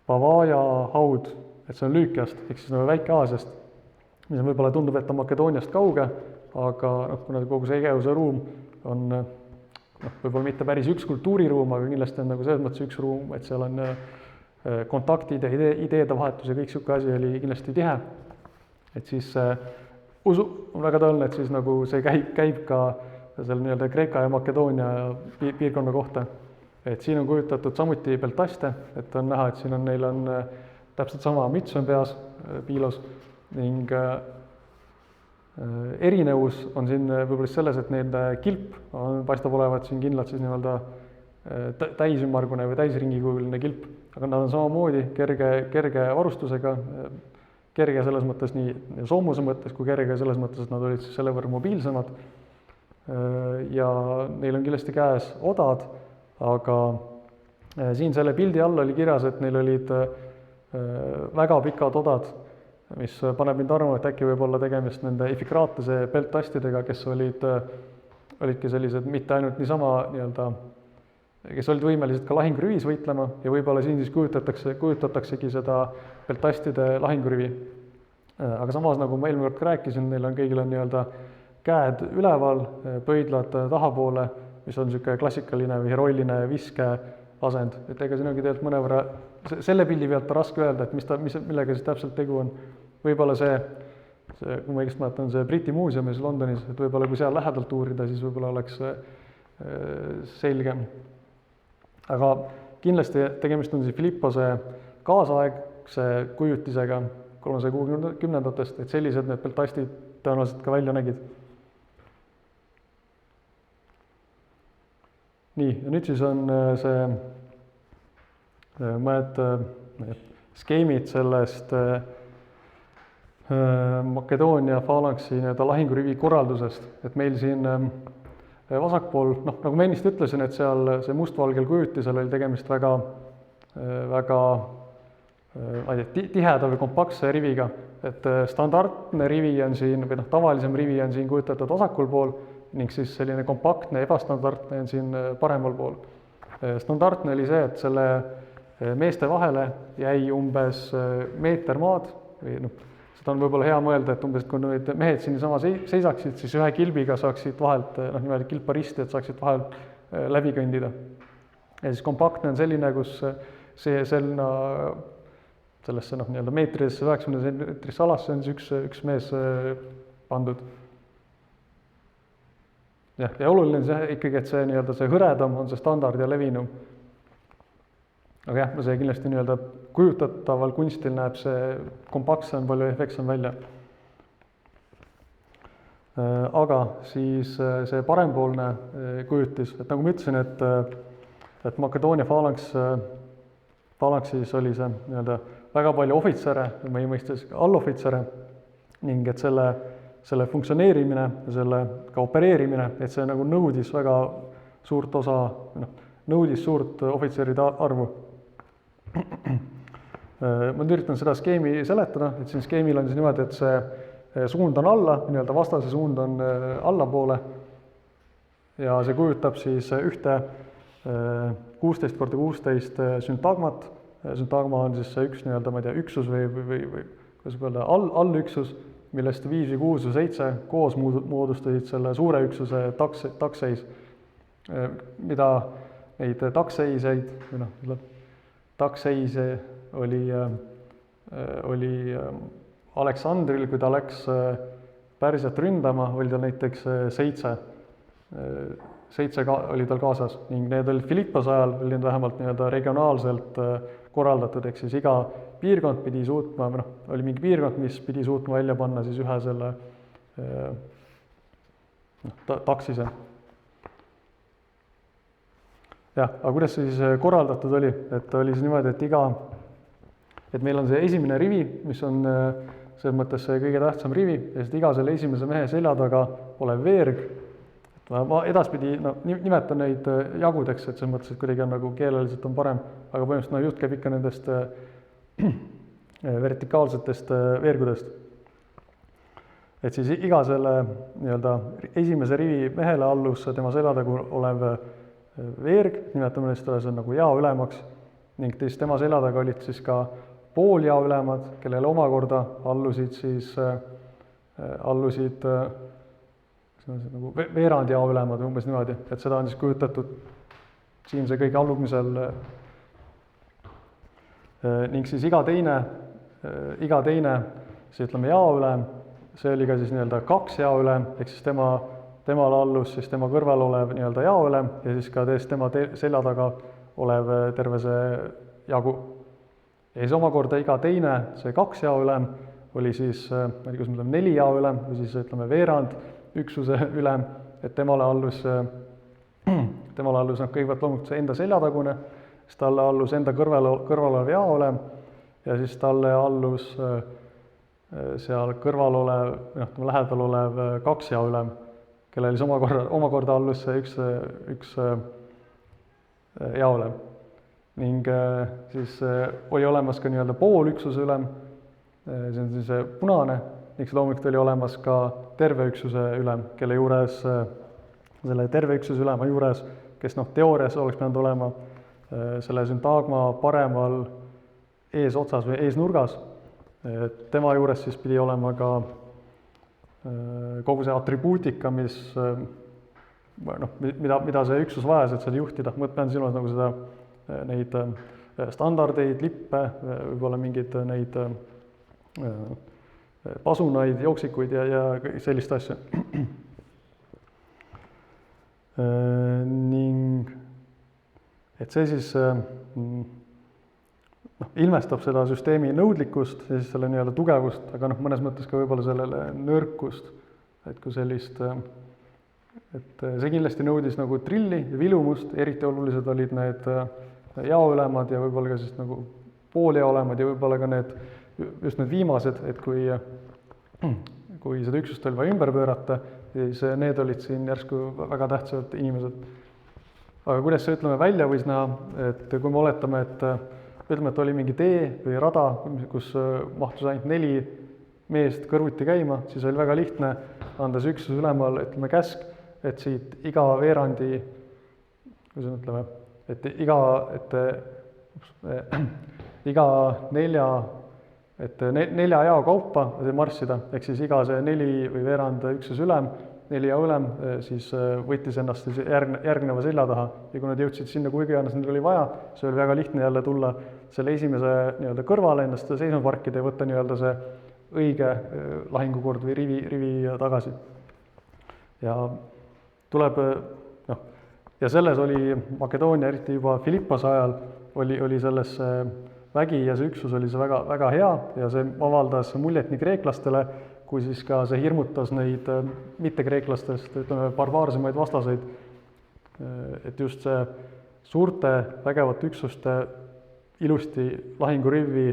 S1: Pavaja haud, et see on Lüükiast, ehk siis Väike-Aasiast, mis võib-olla tundub, et on Makedooniast kauge, aga kuna kogu see Egeuse ruum on võib-olla mitte päris üks kultuuriruum, aga kindlasti on selles mõttes üks ruum, et seal on kontaktid ja ideede vahetus ja kõik siuke asi oli kindlasti tihe. Et siis on väga tõeline, et siis nagu see käib ka seal nii-öelda Kreeka ja Makedoonia piirkonna kohta. Et siin on kujutatud samuti peltaste, et on näha, et siin neil on täpselt sama müts on peas, piilos, ning Erinevus on siin võib-olla selles, et nende kilp paistab olevat siin kindlalt siis nii-öelda täisümmargune või täisringikujuline kilp, aga nad on samamoodi kerge varustusega, kerge selles mõttes nii soomuse mõttes kui kerge selles mõttes, et nad olid siis selle võrra mobiilsemad ja neil on kindlasti käes odad, aga siin selle pildi all oli kirjas, et neil olid väga pikad odad, mis paneb mind arvama, et äkki võib olla tegemist nende Iphicratese pelttastidega, kes olidki sellised mitte ainult niisama nii-öelda, kes olid võimelised ka lahingurivis võitlema ja võib-olla siin siis kujutataksegi seda pelttastide lahingurivi. Aga samas, nagu ma eelmine kord ka rääkisin, neil on kõigil on nii-öelda käed üleval, pöidlad tahapoole, mis on niisugune klassikaline või heroiline viske asend, et ega siin ongi tegelikult mõnevõrra selle pildi pealt raske öelda, et millega siis täpselt tegu on. Võib-olla see, kui ma õigesti mäletan, see Briti muuseumis Londonis, et võib-olla kui seal lähedalt uurida, siis võib-olla oleks selgem. Aga kindlasti tegemist on siis Philippose kaasaegse kujutisega 360-ndatest, et sellised need pelttastid tõenäoliselt ka välja nägid. Nii, ja nüüd siis on see mõned skeemid sellest Makedoonia Phalanxi lahingurivi korraldusest, et meil siin vasakpool, nagu ma ennist ütlesin, et seal see mustvalgel kujutisel oli tegemist väga tiheda või kompaktse riviga, et standardne rivi on siin, või tavalisem rivi on siin kujutatud vasakul pool, ning siis selline kompaktne, ebastandardne on siin paremal pool. Standardne oli see, et selle meeste vahele jäi umbes meeter maad, või seda on võib-olla hea mõelda, et umbes kui need mehed siin sama seisaksid, siis ühe kilbiga saaksid vahelt, niimoodi kilparisti, et saaksid vahelt läbi kõndida. Ja siis kompaktne on selline, kus sellesse nii-öelda meetridesse 90 sentimeetrisse alasse on siis üks mees pandud. Ja oluline on see ikkagi, et see nii-öelda see hõredam on see standard ja levinum. Aga jah, see kindlasti nii-öelda kujutataval kunstil näeb see kompaktsem, palju efektsem välja. Aga siis see parempoolne kujutis, et nagu ma ütlesin, et Makedoonia Phalanxis oli see nii-öelda väga palju ohvitsere, meie mõistes allohvitsere, ning et selle funktsioneerimine ja selle ka opereerimine, et see nagu nõudis väga suurt osa, nõudis suurt ohvitseride arvu. Ma üritan seda skeemi seletada, et siin skeemil on siis niimoodi, et see suund on alla, nii-öelda vastase suund on allapoole ja see kujutab siis ühte 16x16 süntagmat. Süntagma on siis see üks nii-öelda, ma ei tea, üksus või kuidas öelda, allüksus, millest 5 või 6 või 7 koos moodustasid selle suure üksuse takseis, mida neid takseise oli Aleksandril, kui ta läks Pärsiat ründama, oli tal näiteks 7 oli tal kaasas ning need olid Philippose ajal, oli need vähemalt nii-öelda regionaalselt korraldatud, ehk siis iga piirkond pidi suutma, oli mingi piirkond, mis pidi suutma välja panna siis ühe selle taksise. Jah, aga kuidas see siis korraldatud oli? Et oli siis niimoodi, et meil on see esimene rivi, mis on selles mõttes see kõige tähtsam rivi, ja siis iga selle esimese mehe selja taga olev veerg. Ma edaspidi nimetan neid jagudeks, et selles mõttes, et kuidagi on nagu keeleliselt on parem, aga põhimõtteliselt jutt käib ikka nendest vertikaalsetest veergudest. Et siis iga selle nii-öelda esimese rivi mehele allus tema selja taga olev veerg, nimetame seda, see on nagu jaoülemaks, ning siis tema selja taga olid siis ka pooljaoülemad, kellele omakorda allusid nagu veerand jaoülemad umbes niimoodi, et seda on siis kujutatud siin see kõige allumisel ning siis iga teine siis ütleme jaoülem, see oli ka siis nii-öelda 2 jaoülem, ehk siis temale allus siis tema kõrval olev nii-öelda jaoülem ja siis ka tema selja taga olev terve see jagu. Ja siis omakorda iga teine, see 2 jaoülem oli siis, ma ei tea, kuidas me ütleme, 4 jaoülem või siis ütleme veerand üksuse ülem, et temale allus kõigepealt loomulikult see enda seljatagune, siis talle allus enda kõrval olev jaoülem ja siis talle allus seal kõrval olev, lähedal olev 2 jaoülem, kellel siis omakorda allus see üks jaoülem. Ning siis oli olemas ka nii-öelda poolüksuse ülem, see on siis punane, ning loomulikult oli olemas ka terve üksuse ülem, kelle juures, selle terve üksuse ülema juures, kes teoorias oleks pidanud olema selle süntagma paremal eesotsas või eesnurgas, tema juures siis pidi olema ka kogu see atribuutika, mida see üksus vajas, et seda juhtida. Ma pean silmas nagu neid standardeid, lippe, võib-olla mingeid neid pasunaid, jooksikuid ja sellist asja. Ning et see siis ilmestab seda süsteemi nõudlikkust ja siis selle nii-öelda tugevust, aga mõnes mõttes ka võib-olla sellele nõrkust, et kui sellist, et see kindlasti nõudis nagu trilli ja vilumust, eriti olulised olid need jaoülemad ja võib-olla ka siis nagu pooljaoülemad ja võib-olla ka just need viimased, et kui seda üksust oli vaja ümber pöörata, siis need olid siin järsku väga tähtsad inimesed. Aga kuidas see, välja võis näha, et kui me oletame, et oli mingi tee või rada, kus mahtus ainult 4 meest kõrvuti käima, siis oli väga lihtne anda see üksuse ülemal, käsk, et siit iga veerandi, et iga 4 jao kaupa marssida, ehk siis iga see 4 või veerand üksuse ülem, 4 jao ülem, siis võttis ennast järgneva selja taha ja kui nad jõudsid sinna, kui iganes neil oli vaja, see oli väga lihtne jälle tulla selle esimese nii-öelda kõrvale ennast seisma parkida ja võtta nii-öelda see õige lahingukord või rivi tagasi. Ja tuleb, ja selles oli Makedoonia, eriti juba Philippose ajal, oli selles vägi ja see üksus oli see väga, väga hea ja see avaldas muljet nii kreeklastele, kui siis ka see hirmutas neid mitte-kreeklastest, barbaarsemaid vastaseid, et just see suurte vägevate üksuste ilusti lahingurivvi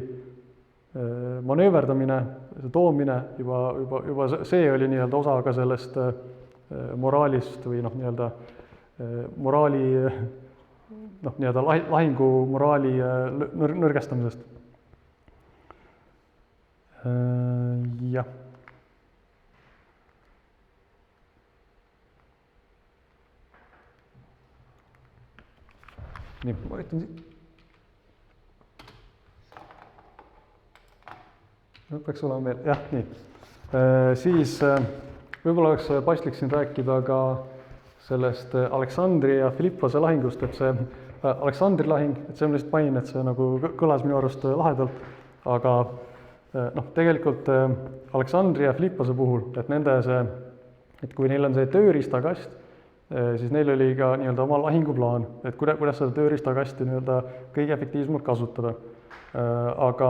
S1: manööverdamine, toomine, juba see oli nii-öelda osa ka sellest moraalist või nii-öelda moraali, nii-öelda lahingu moraali nõrgestamisest. Jah. Nii, ma võtan siit. Peaks olema veel, jah, nii. Siis võib-olla oleks paslik siin rääkida ka sellest Aleksandri ja Philippose lahingust, et see Aleksandri lahing, et see ma lihtsalt panin, et see nagu kõlas minu arust lahedalt, aga tegelikult Aleksandri ja Philippose puhul, et nende see, et kui neil on see tööriistakast, siis neil oli ka nii-öelda oma lahinguplaan, et kuidas seda tööriistakasti nii-öelda kõige efektiivsemalt kasutada. Aga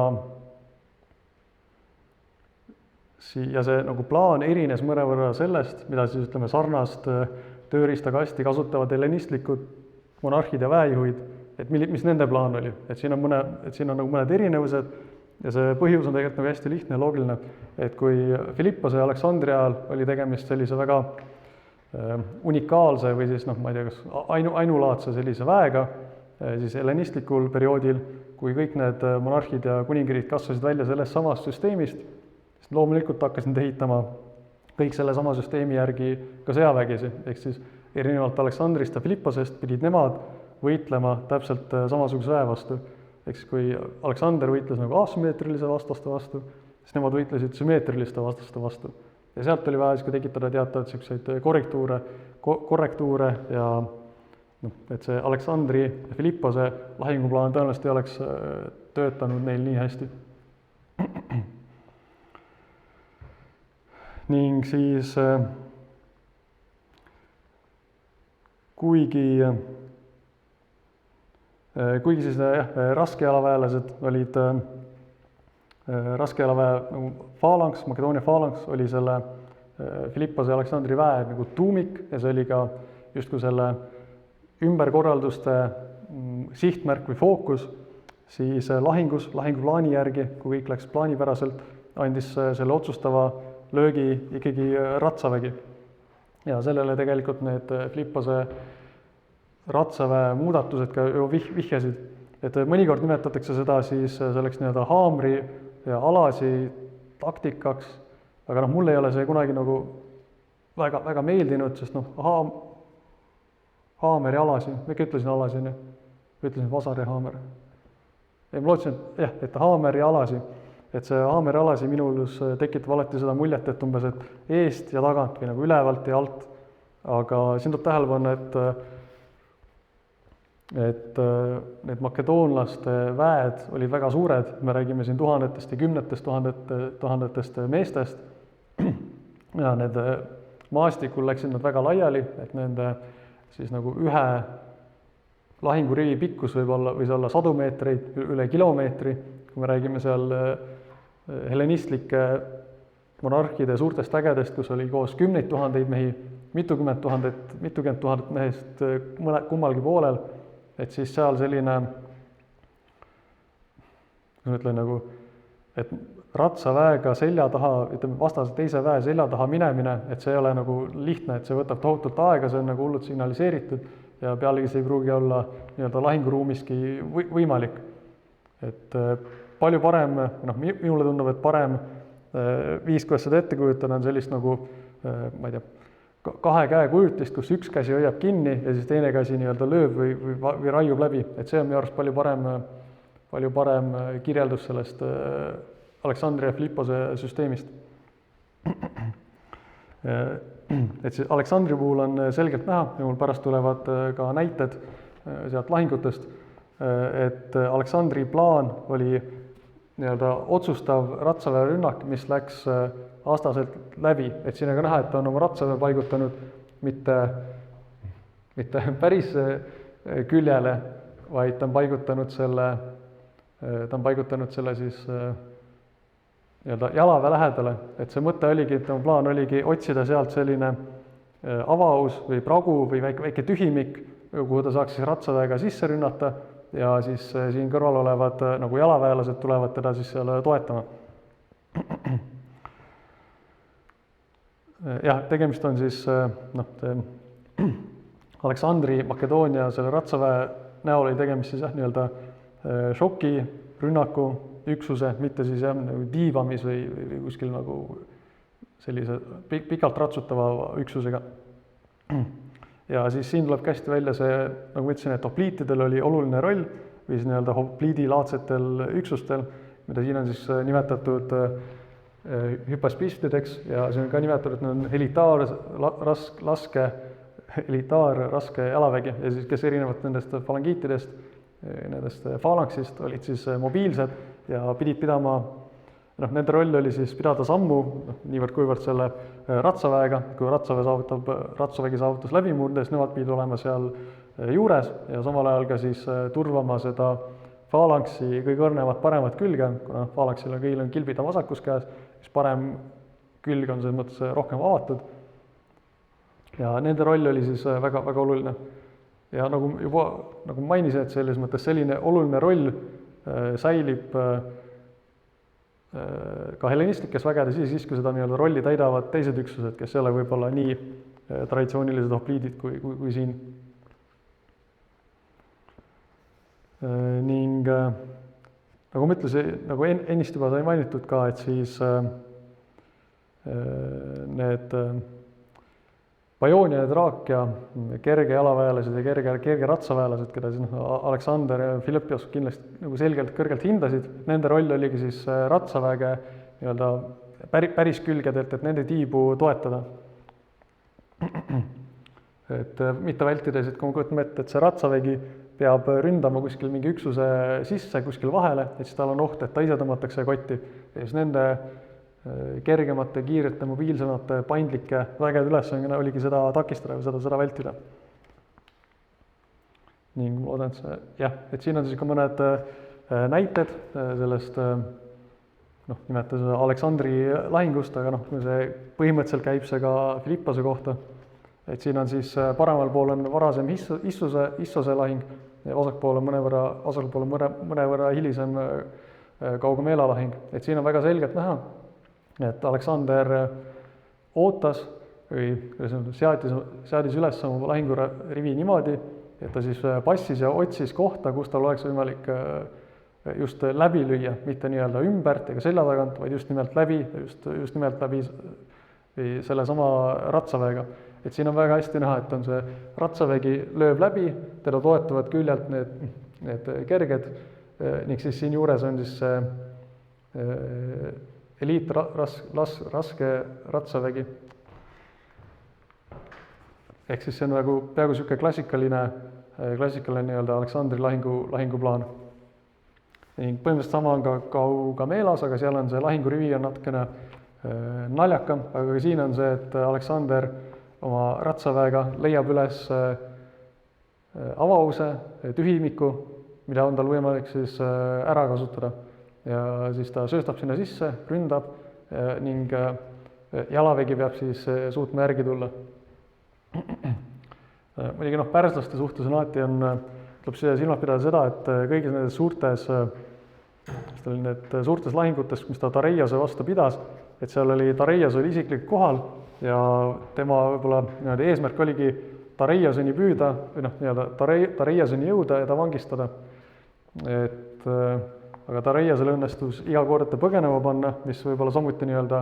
S1: ja see nagu plaan erines mõnevõrra sellest, mida siis sarnast tööriistakasti kasutavad hellenistlikud monarhid ja väejuhid, et mis nende plaan oli. Et siin on nagu mõned erinevused ja see põhjus on tegelikult nagu hästi lihtne ja loogiline, et kui Philippose ja Aleksandri ajal oli tegemist sellise väga unikaalse või siis ma ei tea, kas ainulaadse sellise väega, siis hellenistlikul perioodil, kui kõik need monarhid ja kuningirid kasvasid välja sellest samast süsteemist, siis loomulikult hakkasid ehitama kõik selle sama süsteemi järgi ka sõjavägisi, ehk siis erinevalt Aleksandrist ja Philipposest pidid nemad võitlema täpselt samasuguse väe vastu. Ehk siis kui Aleksander võitles nagu asümmeetrilise vastaste vastu, siis nemad võitlesid sümmeetriliste vastaste vastu. Ja sealt oli vaja siis ka tekitada teatavad selliseid korrektuure ja et see Aleksandri ja Philippose lahinguplaan tõenäoliselt ei oleks töötanud neil nii hästi. Ning siis kuigi siis raskealaväelased olid Raskejalaväe nagu faalanks, Makedoonia faalanks oli selle Philippose ja Aleksandri väe nagu tuumik ja see oli ka justkui selle ümberkorralduste sihtmärk või fookus, siis lahinguplaani järgi, kui kõik läks plaanipäraselt, andis selle otsustava löögi ikkagi ratsavägi. Ja sellele tegelikult need Philippose ratsaväe muudatused ka ju vihjasid, et mõnikord nimetatakse seda siis selleks nii-öelda haamri ja alasi taktikaks, aga mulle ei ole see kunagi nagu väga meeldinud, sest haamer ja alasi, ma ikka ütlesin alasi, ütlesin vasar ja haamer. Ja ma lootsin, et haamer ja alasi, et see haamer ja alasi minulus tekitab alati seda muljet, et umbes et eest ja tagant või nagu ülevalt ja alt, aga siin tuleb tähelepanu, et need makedoonlaste väed olid väga suured, me räägime siin tuhandetest ja kümnetest tuhandetest meestest ja need maastikul läksid nad väga laiali, et nende siis nagu ühe lahingurivi pikkus võis olla 100 meetreid, üle kilomeetri, kui me räägime seal hellenistlike monarhide suurtest ägedest, kus oli koos 10 000 mehi, mitukümmend tuhandet mehest kummalgi poolel, et siis seal selline, ma ütlen nagu, et ratsaväega selja taha, ütleme vastase teise väe selja taha minemine, et see ei ole nagu lihtne, et see võtab tohutult aega, see on nagu hullult signaliseeritud ja pealegi see ei pruugi olla nii-öelda lahinguruumiski võimalik. Et palju parem, minule tundub, et parem viis, kuidas seda ette kujutada, on sellist nagu, ma ei tea, kahe käe kujutist, kus üks käsi hoiab kinni ja siis teine käsi nii-öelda lööb või raiub läbi, et see on minu arust palju parem kirjeldus sellest Aleksandri ja Philippose süsteemist. Et siis Aleksandri puhul on selgelt näha ja mul pärast tulevad ka näited sealt lahingutest, et Aleksandri plaan oli nii-öelda otsustav ratsaväe rünnak, mis läks vastaselt läbi, et siin on ka näha, et ta on oma ratsaväe paigutanud mitte päris küljele, vaid ta on paigutanud selle siis nii-öelda jalaväe lähedale, et see mõte oligi, et tema plaan oligi otsida sealt selline avaus või pragu või väike tühimik, kuhu ta saaks siis ratsaväega sisse rünnata ja siis siin kõrval olevad nagu jalaväelased tulevad teda siis seal toetama. Jah, tegemist on siis Aleksandri Makedoonia selle ratsaväe näol oli tegemist siis nii-öelda šoki rünnaku üksuse, mitte siis nagu diivamis või kuskil nagu sellise pikalt ratsutava üksusega. Ja siis siin tuleb hästi välja see, nagu ma ütlesin, et hopliitidel oli oluline roll või siis nii-öelda hopliidilaadsetel üksustel, mida siin on siis nimetatud hüpaspistideks ja see on ka nimetatud, et need on elitaar raske jalavägi ja siis kes erinevad nendest falangiitidest, nendest falanksist olid siis mobiilsed ja pidid pidama, nende roll oli siis pidada sammu niivõrd-kuivõrd selle ratsaväega, kui ratsavägi saavutas läbimurde, siis nemad pidid olema seal juures ja samal ajal ka siis turvama seda falanksi kõige õrnemat paremat külge, kuna falanksil kõigil on kilbid vasakus käes, siis parem külg on selles mõttes rohkem avatud. Ja nende roll oli siis väga oluline. Ja nagu juba mainisin, et selles mõttes selline oluline roll säilib ka hellenistlikes vägedes siis, kui seda nii-öelda rolli täidavad teised üksused, kes ei ole võib-olla nii traditsioonilised hopliidid kui siin. Ning nagu ma ütlesin, nagu ennist juba sai mainitud ka, et siis need Pajoonia ja Traakia kerge jalaväelased ja kerge ratsaväelased, keda siis Aleksander ja Philippios kindlasti nagu selgelt kõrgelt hindasid, nende roll oligi siis ratsaväge nii-öelda päris külgedelt, et nende tiibu toetada. Et mitte vältides, et kui ma kujutame ette, et see ratsavägi peab ründama kuskil mingi üksuse sisse, kuskil vahele, et siis tal on oht, et ta ise tõmmatakse kotti ja siis nende kergemate, kiirete, mobiilsemate, paindlike vägede ülesandena oligi seda takistada või seda vältida. Ning ma loodan, et et siin on siis ka mõned näited sellest noh, nimetas Aleksandri lahingust, aga noh, see põhimõtteliselt käib see ka Philippose kohta. Et siin on siis paremal pool on varasem Issose lahing ja vasakpool on mõnevõrra hilisem Gaugamela lahing. Et siin on väga selgelt näha, et Aleksander ootas või seadis üles oma lahingurivi niimoodi, et ta siis passis ja otsis kohta, kus tal oleks võimalik just läbi lüüa, mitte nii-öelda ümbert ega selja tagant, vaid just nimelt läbi selle sama ratsaväega. Et siin on väga hästi näha, et on see ratsavägi lööb läbi, teda toetavad küljelt need kerged ning siis siin juures on siis see raske ratsavägi. Ehk siis see on nagu peaaegu selline klassikaline nii-öelda Aleksandri lahinguplaan. Ning põhimõtteliselt sama on ka Gaugamelas, aga seal on see lahingurivi on natukene naljakam, aga siin on see, et Aleksander oma ratsaväega leiab üles avause, tühimiku, mida on tal võimalik siis ära kasutada. Ja siis ta sööstab sinna sisse, ründab ning jalavägi peab siis suutma järgi tulla. Muidugi pärslaste suhtes on alati tuleb silmas pidada seda, et kõigis nendes suurtes lahingutes, mis ta Tareiose vastu pidas, et seal oli Tareios oli isiklik kohal ja tema võib-olla eesmärk oligi Tareioseni püüda või nii-öelda Tareioseni jõuda ja ta vangistada. Aga Tareiosel õnnestus iga kord ta põgenema panna, mis võib-olla samuti nii-öelda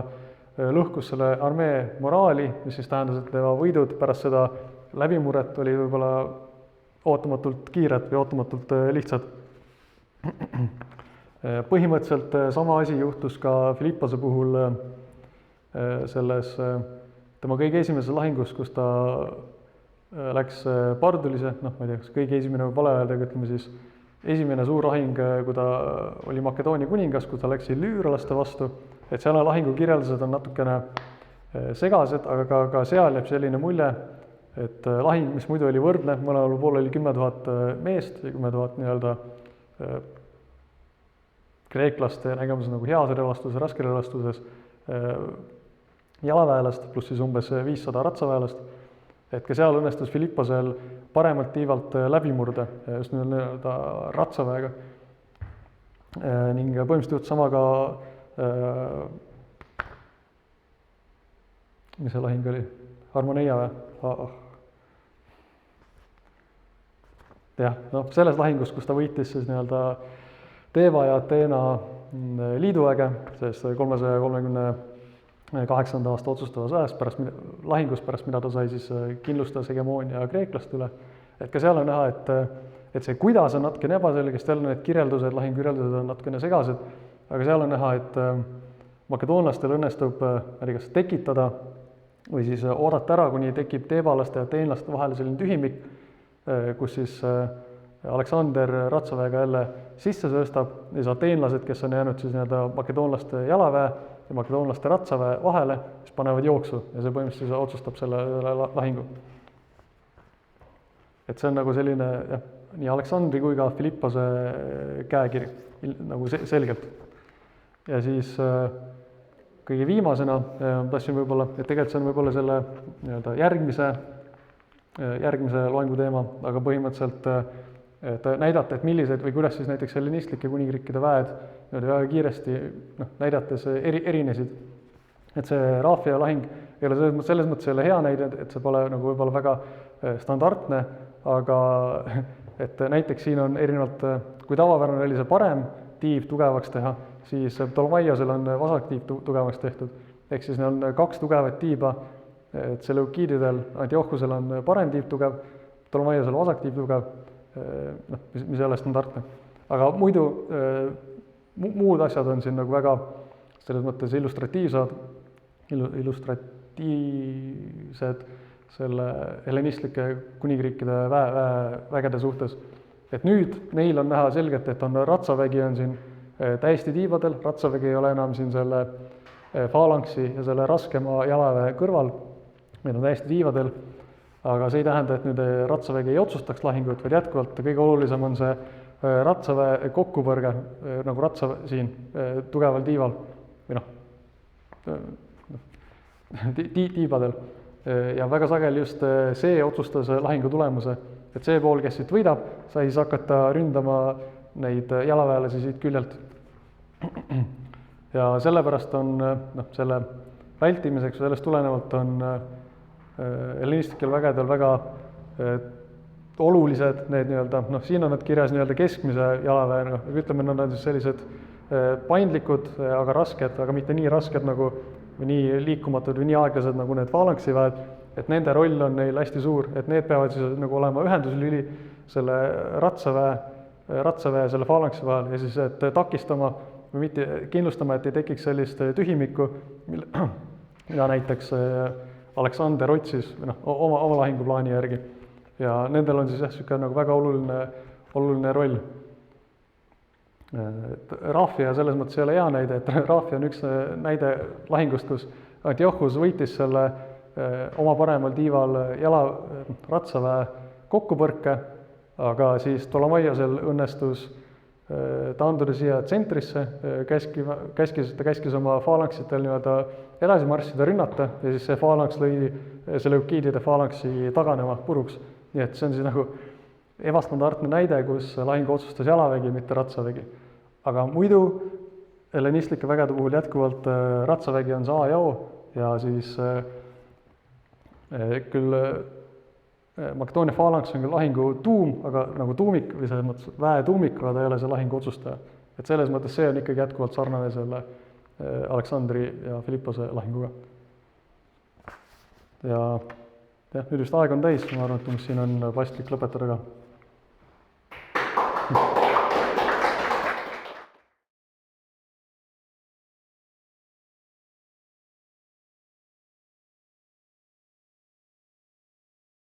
S1: lõhkus selle armee moraali, mis siis tähendas, et tema võidud pärast seda läbimurret oli võib-olla ootamatult kiired või ootamatult lihtsad. Põhimõtteliselt sama asi juhtus ka Philippose puhul selles tema kõige esimeses lahingus, kus ta läks Pardulise, ma ei tea, kas kõige esimene või vale öelda, ütleme siis esimene suur lahing, kui ta oli Makedoonia kuningas, kus ta läks illüüralaste vastu, et seal lahingu kirjeldused on natukene segased, aga ka seal jääb selline mulje, et lahing, mis muidu oli võrdne, mõlemal pool oli 10 000 meest ja 10 000 nii-öelda kreeklaste nägemus nagu heas relvastuses, raske relvastuses jalaväelast, pluss siis umbes 500 ratsaväelast, et ka seal õnnestus Philipposel paremalt tiivalt läbi murda just nii-öelda ratsaväega. Ning põhimõtteliselt juhtus sama ka, mis see lahing oli? Harmoneia või? Jah, selles lahingus, kus ta võitis siis nii-öelda Teva ja Ateena liiduväge, sest 338. aasta otsustavas ajast lahingus, pärast mida ta sai siis kindlustas hegemoonia kreeklaste üle. Et ka seal on näha, et see kuidas on natukene ebaselge, sest jälle need kirjeldused, lahingukirjeldused on natukene segased, aga seal on näha, et makedoonlastel õnnestub kas tekitada või siis oodata ära, kuni tekib teebalaste ja ateenlaste vahele selline tühimik, kus siis Aleksander ratsaväega jälle sisse sööstab ja siis ateenlased, kes on jäänud siis nii-öelda makedoonlaste jalaväe ja makedoonlaste ratsaväe vahele, siis panevad jooksu ja see põhimõtteliselt otsustab selle lahingu. Et see on nagu selline nii Aleksandri kui ka Philippose käekiri nagu selgelt. Ja siis kõige viimasena tahtsin võib-olla, et tegelikult see on võib-olla selle nii-öelda järgmise loengu teema, aga põhimõtteliselt et näidata, et millised või kuidas siis näiteks hellenistlike kuningriikide väed väga kiiresti näidates erinesid. Et see Raafia lahing ei ole selles mõttes ei ole hea näide, et see pole nagu võib-olla väga standardne, aga et näiteks siin on erinevalt, kui tavapärane oli see parem tiiv tugevaks teha, siis Ptolemaiosel on vasak tiiv tugevaks tehtud. Ehk siis neil on 2 tugevat tiiba, et Seleukiididel, Antiochusel on parem tiiv tugev, Ptolemaiosel vasak tiiv tugev, mis ei ole standardne. Aga muidu muud asjad on siin nagu väga selles mõttes illustratiivsed selle hellenistlike kuningriikide vägede suhtes. Et nüüd neil on näha selgelt, et ratsavägi on siin täiesti tiibadel, ratsavägi ei ole enam siin selle faalangsi ja selle raskema jalaväe kõrval, need on täiesti tiibadel. Aga see ei tähenda, et nüüd ratsavägi ei otsustaks lahingut, vaid jätkuvalt kõige olulisem on see ratsaväe kokkupõrge, nagu siin tugeval tiival. või tiibadel. Ja väga sageli just see otsustas lahingu tulemuse, et see pool, kes siit võidab, sai siis hakata ründama neid jalaväelasi siit küljelt. Ja sellepärast on selle vältimiseks, sellest tulenevalt on hellenistlikel vägedel väga olulised need siin on nad kirjas keskmise jalaväe, ütleme, nad on siis sellised paindlikud, aga rasked, aga mitte nii rasked nagu või nii liikumatud või nii aeglased nagu need falanksiväed, et nende roll on neil hästi suur, et need peavad siis nagu olema ühenduslüli selle ratsaväe selle falanksi vahel ja siis, et takistama või mitte kindlustama, et ei tekiks sellist tühimikku, mida näiteks Aleksander otsis oma lahinguplaani järgi. Ja nendel on siis niisugune nagu väga oluline roll. Raafia selles mõttes ei ole hea näide, et Raafia on üks näide lahingust, kus Antiochus võitis selle oma paremal tiival ratsaväe kokkupõrke, aga siis Ptolemaiosel õnnestus taanduda siia tsentrisse, käskis oma falanksitel edasi marssida, rünnata ja siis see falanks lõi seleukiidide falanksi taganema puruks. Nii et see on siis nagu ebastandardne näide, kus lahingu otsustas jalavägi, mitte ratsavägi. Aga muidu hellenistlike vägede puhul jätkuvalt ratsavägi on see A ja O ja siis küll Makedoonia falanks on küll lahingu tuum, aga nagu tuumik või selles mõttes väe tuumik, aga ta ei ole see lahingu otsustaja. Et selles mõttes see on ikkagi jätkuvalt sarnane selle Aleksandri ja Filippose lahinguga. Ja nüüd just aeg on täis, ma arvan, et siin on paslik lõpetada ka.